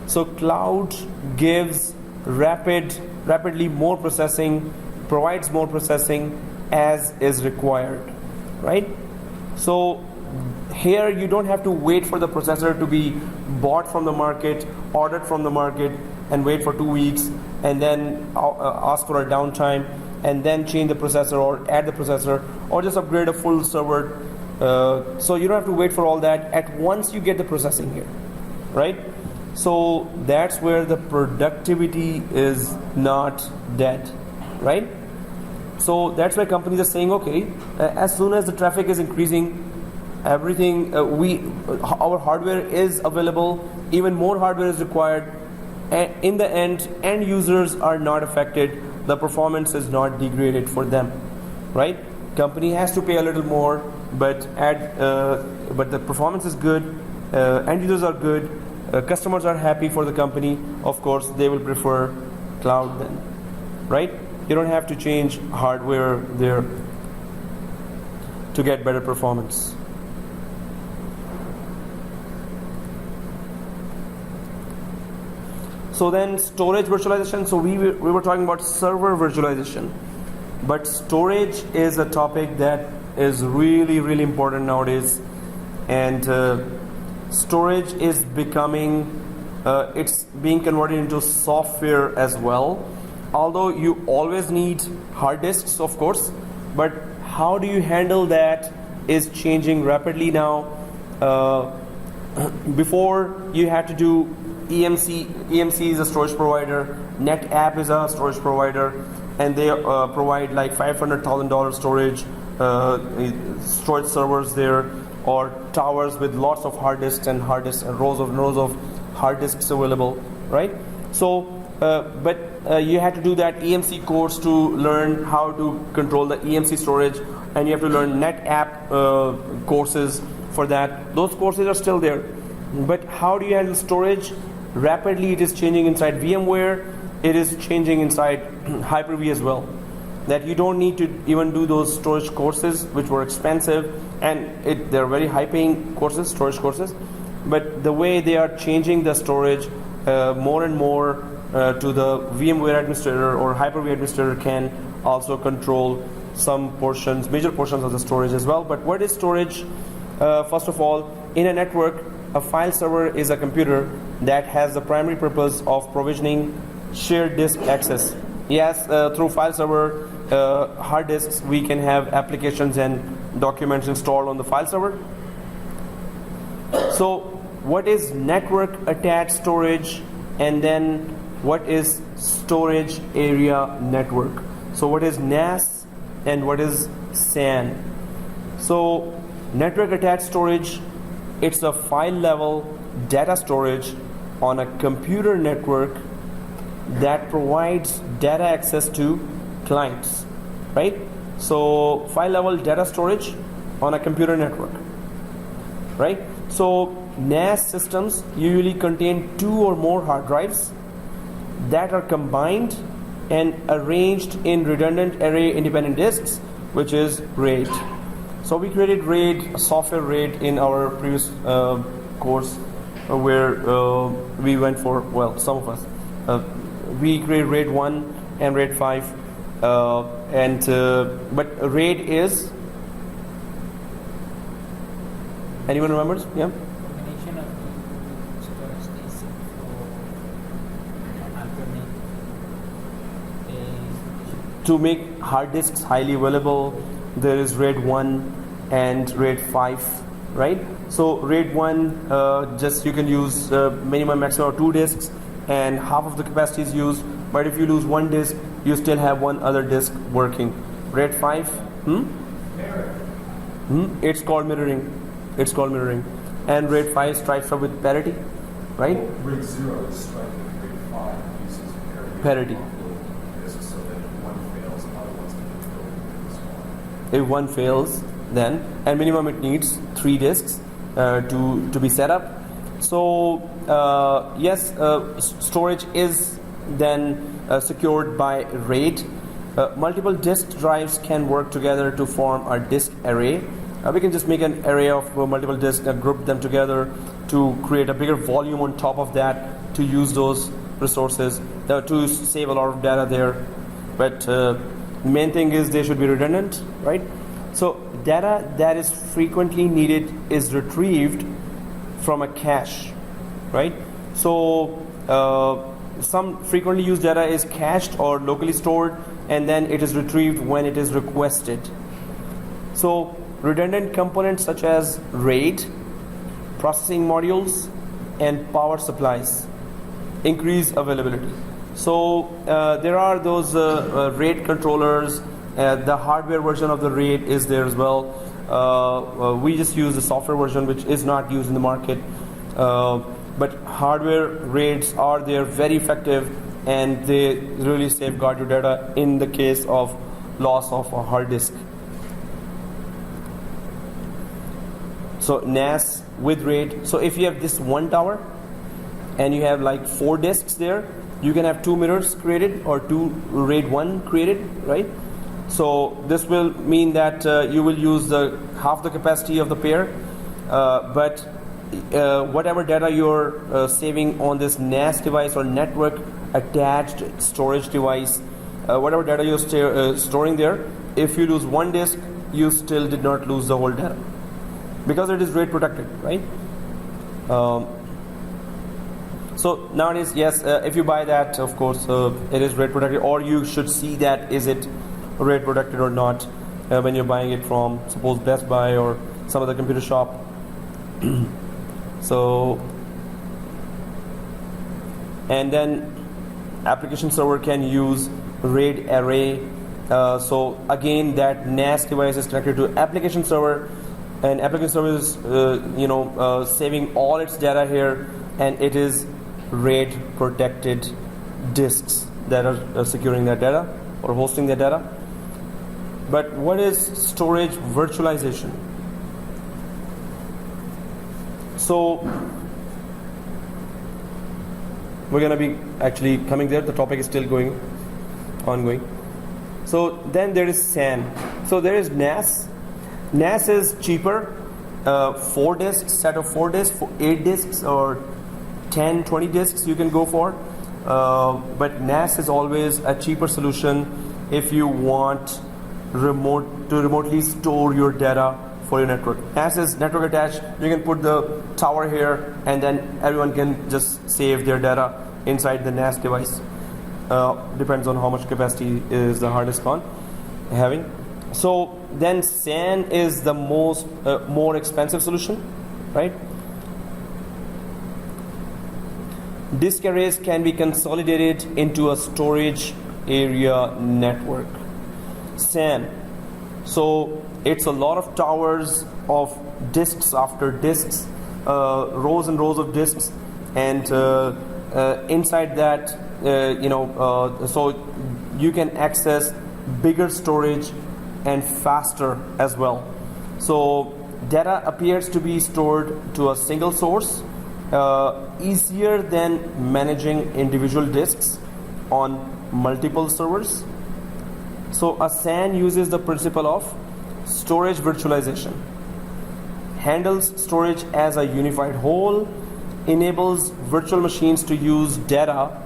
A: So cloud gives rapidly more processing, provides more processing as is required, right? So here you don't have to wait for the processor to be bought from the market, ordered from the market, and wait for 2 weeks, and then ask for a downtime, and then change the processor or add the processor, or just upgrade a full server. So you don't have to wait for all that. At once you get the processing here, right? So that's where the productivity is not dead, right? So that's why companies are saying, okay, as soon as the traffic is increasing, everything our hardware is available, even more hardware is required, and in the end users are not affected, the performance is not degraded for them, right? Company has to pay a little more, but the performance is good, end users are good, customers are happy for the company. Of course they will prefer cloud then, right? You don't have to change hardware there to get better performance. So then storage virtualization. So we were talking about server virtualization, but storage is a topic that is really, really important nowadays, and storage is becoming, it's being converted into software as well. Although you always need hard disks, of course, but how do you handle that is changing rapidly now. Before you had to do EMC is a storage provider, NetApp is a storage provider, and they provide like $500,000 storage servers there, or towers with lots of hard disks and rows of hard disks available, right? So, but you had to do that EMC course to learn how to control the EMC storage, and you have to learn NetApp courses for that. Those courses are still there. But how do you handle storage? Rapidly it is changing inside VMware, it is changing inside Hyper-V as well. That you don't need to even do those storage courses, which were expensive, and they're very high paying courses, storage courses. But the way they are changing the storage more and more to the VMware administrator or Hyper-V administrator can also control some portions, major portions of the storage as well. But what is storage? First of all, in a network, a file server is a computer that has the primary purpose of provisioning shared disk access. Yes, through file server, hard disks, we can have applications and documents installed on the file server. So what is network attached storage, and then what is storage area network? So what is NAS and what is SAN? So network attached storage, it's a file level data storage on a computer network that provides data access to clients, right? So file level data storage on a computer network, right? So NAS systems usually contain 2 or more hard drives that are combined and arranged in redundant array independent disks, which is RAID. So we created RAID, a software RAID, in our previous course, where we went for, well, some of us, we created RAID 1 and RAID 5, but RAID is, anyone remembers? Yeah.
B: Combination of storage disk for alternate
A: to make hard disks highly available. There is RAID 1 and RAID 5, right? So RAID 1, just you can use minimum maximum of 2 disks, and half of the capacity is used. But if you lose 1 disk, you still have 1 other disk working. RAID 5, it's called mirroring. It's called mirroring. And RAID 5 strikes up with parity, right?
C: RAID 0 is striking with RAID 5 uses
A: Parity.
C: Disks, so that if one fails, other ones can fill as well.
A: If one fails, then, and minimum it needs 3 disks to be set up. So yes, storage is then secured by RAID. Multiple disk drives can work together to form a disk array. We can just make an array of multiple disks and group them together to create a bigger volume on top of that to use those resources to save a lot of data there. But main thing is they should be redundant, right? So data that is frequently needed is retrieved from a cache, right? So some frequently used data is cached or locally stored, and then it is retrieved when it is requested. So redundant components such as RAID, processing modules, and power supplies increase availability. So there are those RAID controllers. The hardware version of the RAID is there as well. We just use the software version, which is not used in the market. But hardware RAIDs are there, very effective, and they really safeguard your data in the case of loss of a hard disk. So NAS with RAID. So if you have this one tower and you have like 4 disks there, you can have 2 mirrors created or 2 RAID 1 created, right? So this will mean that you will use half the capacity of the pair, but whatever data you're saving on this NAS device or network attached storage device, whatever data you're storing there, if you lose one disk, you still did not lose the whole data because it is RAID protected, right? So nowadays, yes, if you buy that, of course, it is RAID protected, or you should see that is it RAID protected or not when you're buying it from, suppose, Best Buy or some other computer shop. So, and then application server can use RAID array. So again, that NAS device is connected to application server, and application server is saving all its data here, and it is RAID protected disks that are securing that data or hosting that data. But what is storage virtualization? So we're going to be actually coming there. The topic is still ongoing. So then there is SAN. So there is NAS. NAS is cheaper. 4 disks, set of 4 disks, 8 disks, or 10, 20 disks you can go for. But NAS is always a cheaper solution if you want to remotely store your data for your network. NAS is network attached. You can put the tower here, and then everyone can just save their data inside the NAS device. Depends on how much capacity is the hard disk on having. So then SAN is the more expensive solution, right? Disk arrays can be consolidated into a storage area network. SAN. So it's a lot of towers of disks after disks, rows and rows of disks, and inside that, so you can access bigger storage and faster as well. So data appears to be stored to a single source, easier than managing individual disks on multiple servers. So a SAN uses the principle of storage virtualization, handles storage as a unified whole, enables virtual machines to use data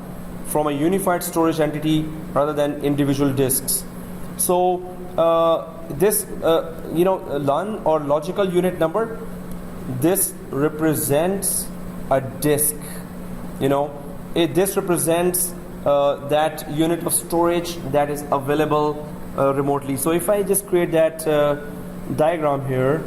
A: from a unified storage entity rather than individual disks. So this LUN or logical unit number, this represents a disk. This represents that unit of storage that is available remotely. So if I just create that diagram here,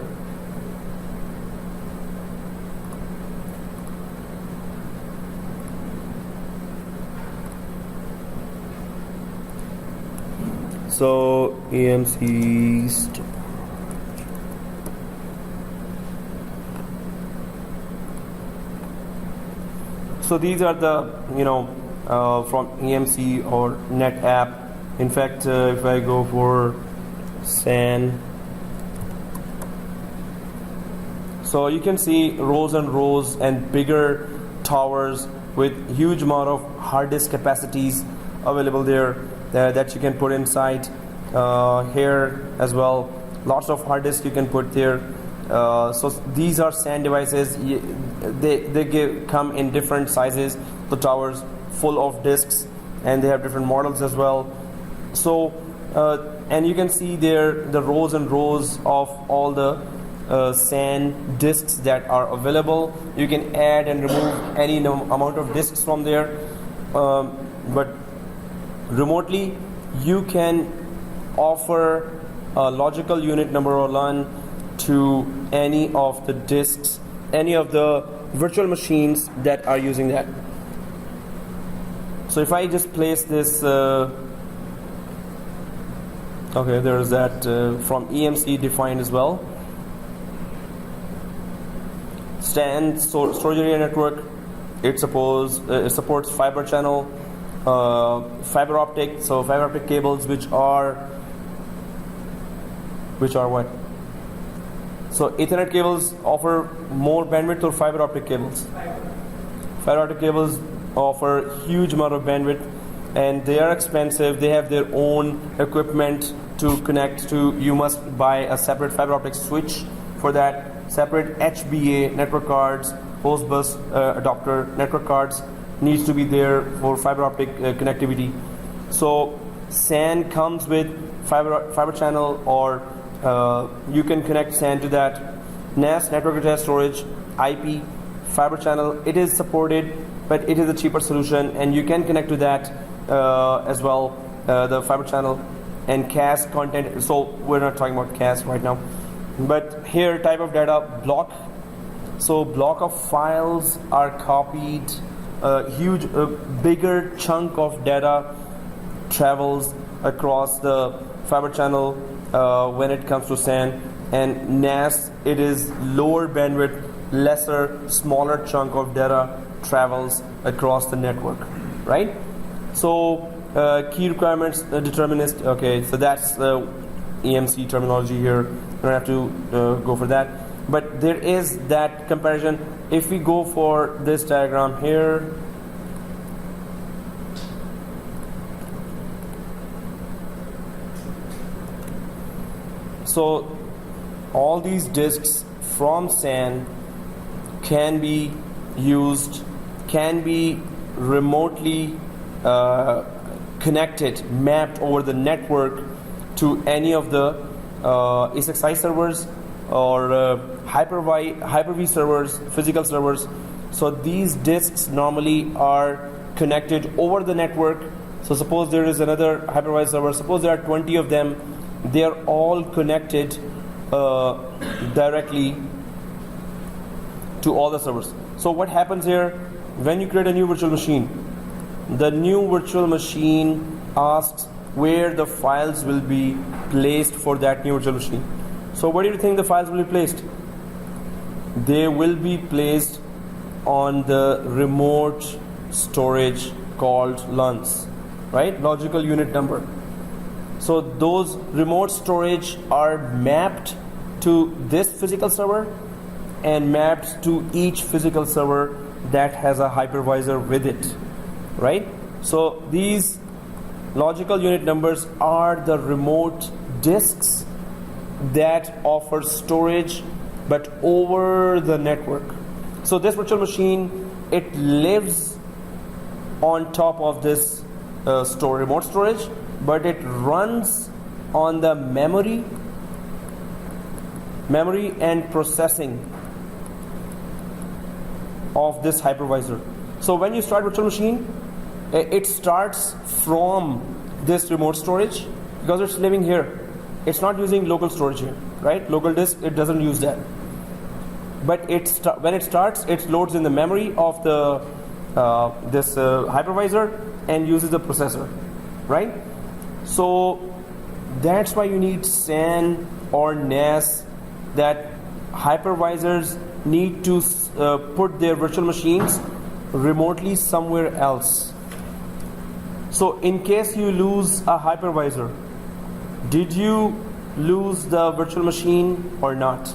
A: so EMC so these are the from EMC or NetApp. In fact, if I go for SAN, so you can see rows and rows and bigger towers with huge amount of hard disk capacities available there that you can put inside here as well. Lots of hard disk you can put there. So these are SAN devices. They come in different sizes. The towers full of disks, and they have different models as well. So and you can see there the rows and rows of all the SAN disks that are available. You can add and remove any amount of disks from there, but remotely you can offer a logical unit number or LUN to any of the disks, any of the virtual machines that are using that. So if I just place this, okay, there is that from EMC defined as well. SAN, storage area network, it supports fiber channel, fiber optic, so fiber optic cables which are what? So Ethernet cables offer more bandwidth, or fiber optic cables? Fiber optic cables offer huge amount of bandwidth, and they are expensive. They have their own equipment to connect to. You must buy a separate fiber optic switch for that. separate HBA network cards, host bus adapter network cards needs to be there for fiber optic connectivity. So SAN comes with fiber channel, or you can connect SAN to that. NAS, network attached storage, IP, fiber channel, it is supported, but it is a cheaper solution, and you can connect to that as well, the fiber channel. And CAS content, so we're not talking about CAS right now, but here type of data, block. So block of files are copied, a huge, bigger chunk of data travels across the fiber channel when it comes to SAN. And NAS, it is lower bandwidth, lesser, smaller chunk of data travels across the network, right? So key requirements, determinist, okay, so that's EMC terminology here. You don't have to go for that. But there is that comparison. If we go for this diagram here, so all these disks from SAN can be used, can be remotely connected, mapped over the network to any of the ESXi servers or Hyper-V servers, physical servers. So these disks normally are connected over the network. So suppose there is another Hyper-V server, suppose there are 20 of them, they are all connected directly to all the servers. So what happens here, when you create a new virtual machine, the new virtual machine asks where the files will be placed for that new virtual machine. So where do you think the files will be placed? They will be placed on the remote storage called LUNs, right? Logical unit number. So those remote storage are mapped to this physical server and mapped to each physical server that has a hypervisor with it, right? So these logical unit numbers are the remote disks that offer storage but over the network. So this virtual machine, it lives on top of this remote storage, but it runs on the memory and processing of this hypervisor. So when you start virtual machine, it starts from this remote storage because it's living here. It's not using local storage here, right? Local disk, it doesn't use that. But when it starts, it loads in the memory of the this hypervisor and uses the processor, right? So that's why you need SAN or NAS, that hypervisors need to put their virtual machines remotely somewhere else. So in case you lose a hypervisor, did you lose the virtual machine or not?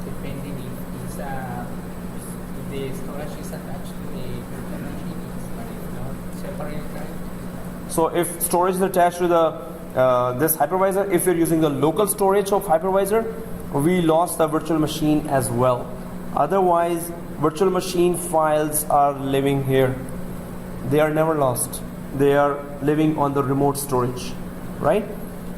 B: Depending if the storage is attached to the virtual machine, but if not, separate, right?
A: So if storage is attached to the this hypervisor, if you're using the local storage of hypervisor, we lost the virtual machine as well. Otherwise, virtual machine files are living here. They are never lost. They are living on the remote storage, right?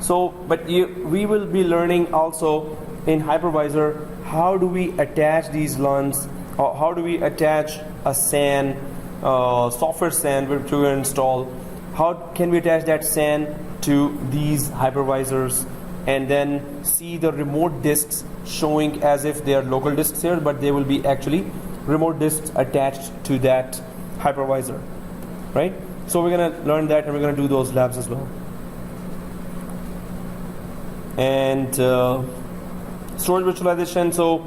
A: So, but we will be learning also in hypervisor, how do we attach these LUNs, or how do we attach a SAN, software SAN which we install. How can we attach that SAN to these hypervisors and then see the remote disks showing as if they are local disks here, but they will be actually remote disks attached to that hypervisor, right? So we're going to learn that, and we're going to do those labs as well. And storage virtualization. So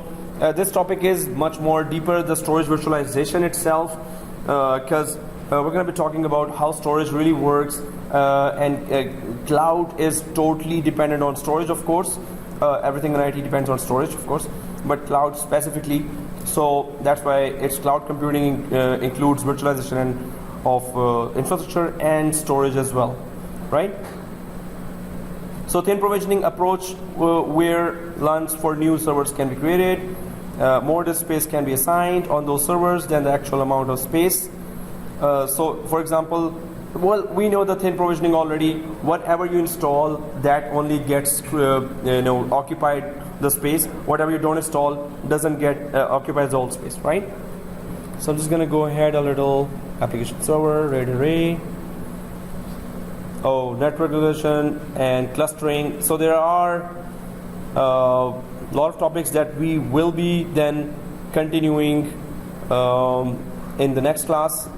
A: this topic is much more deeper, the storage virtualization itself, because we're going to be talking about how storage really works, and cloud is totally dependent on storage, of course. Everything in IT depends on storage, of course, but cloud specifically. So that's why it's cloud computing includes virtualization of infrastructure and storage as well, right? So thin provisioning approach where LUNs for new servers can be created, more disk space can be assigned on those servers than the actual amount of space. So for example, well, we know the thin provisioning already. Whatever you install, that only gets occupied the space. Whatever you don't install doesn't get occupies the whole space, right? So I'm just gonna go ahead a little. Application server, RAID array. Oh, network resolution and clustering. So there are a lot of topics that we will be then continuing in the next class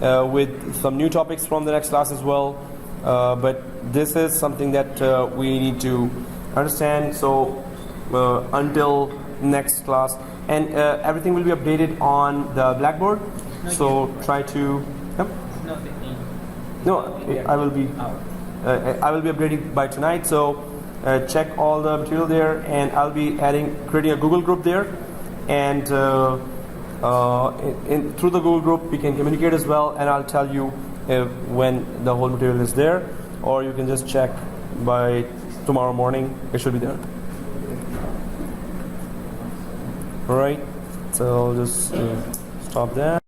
A: with some new topics from the next class as well. But this is something that we need to understand. So until next class, and everything will be updated on the Blackboard. So try to. Yep. No, I will be. I will be updating by tonight. So check all the material there, and I'll be creating a Google group there, and through the Google group we can communicate as well. And I'll tell you when the whole material is there, or you can just check by tomorrow morning. It should be there. All right. So I'll just stop that.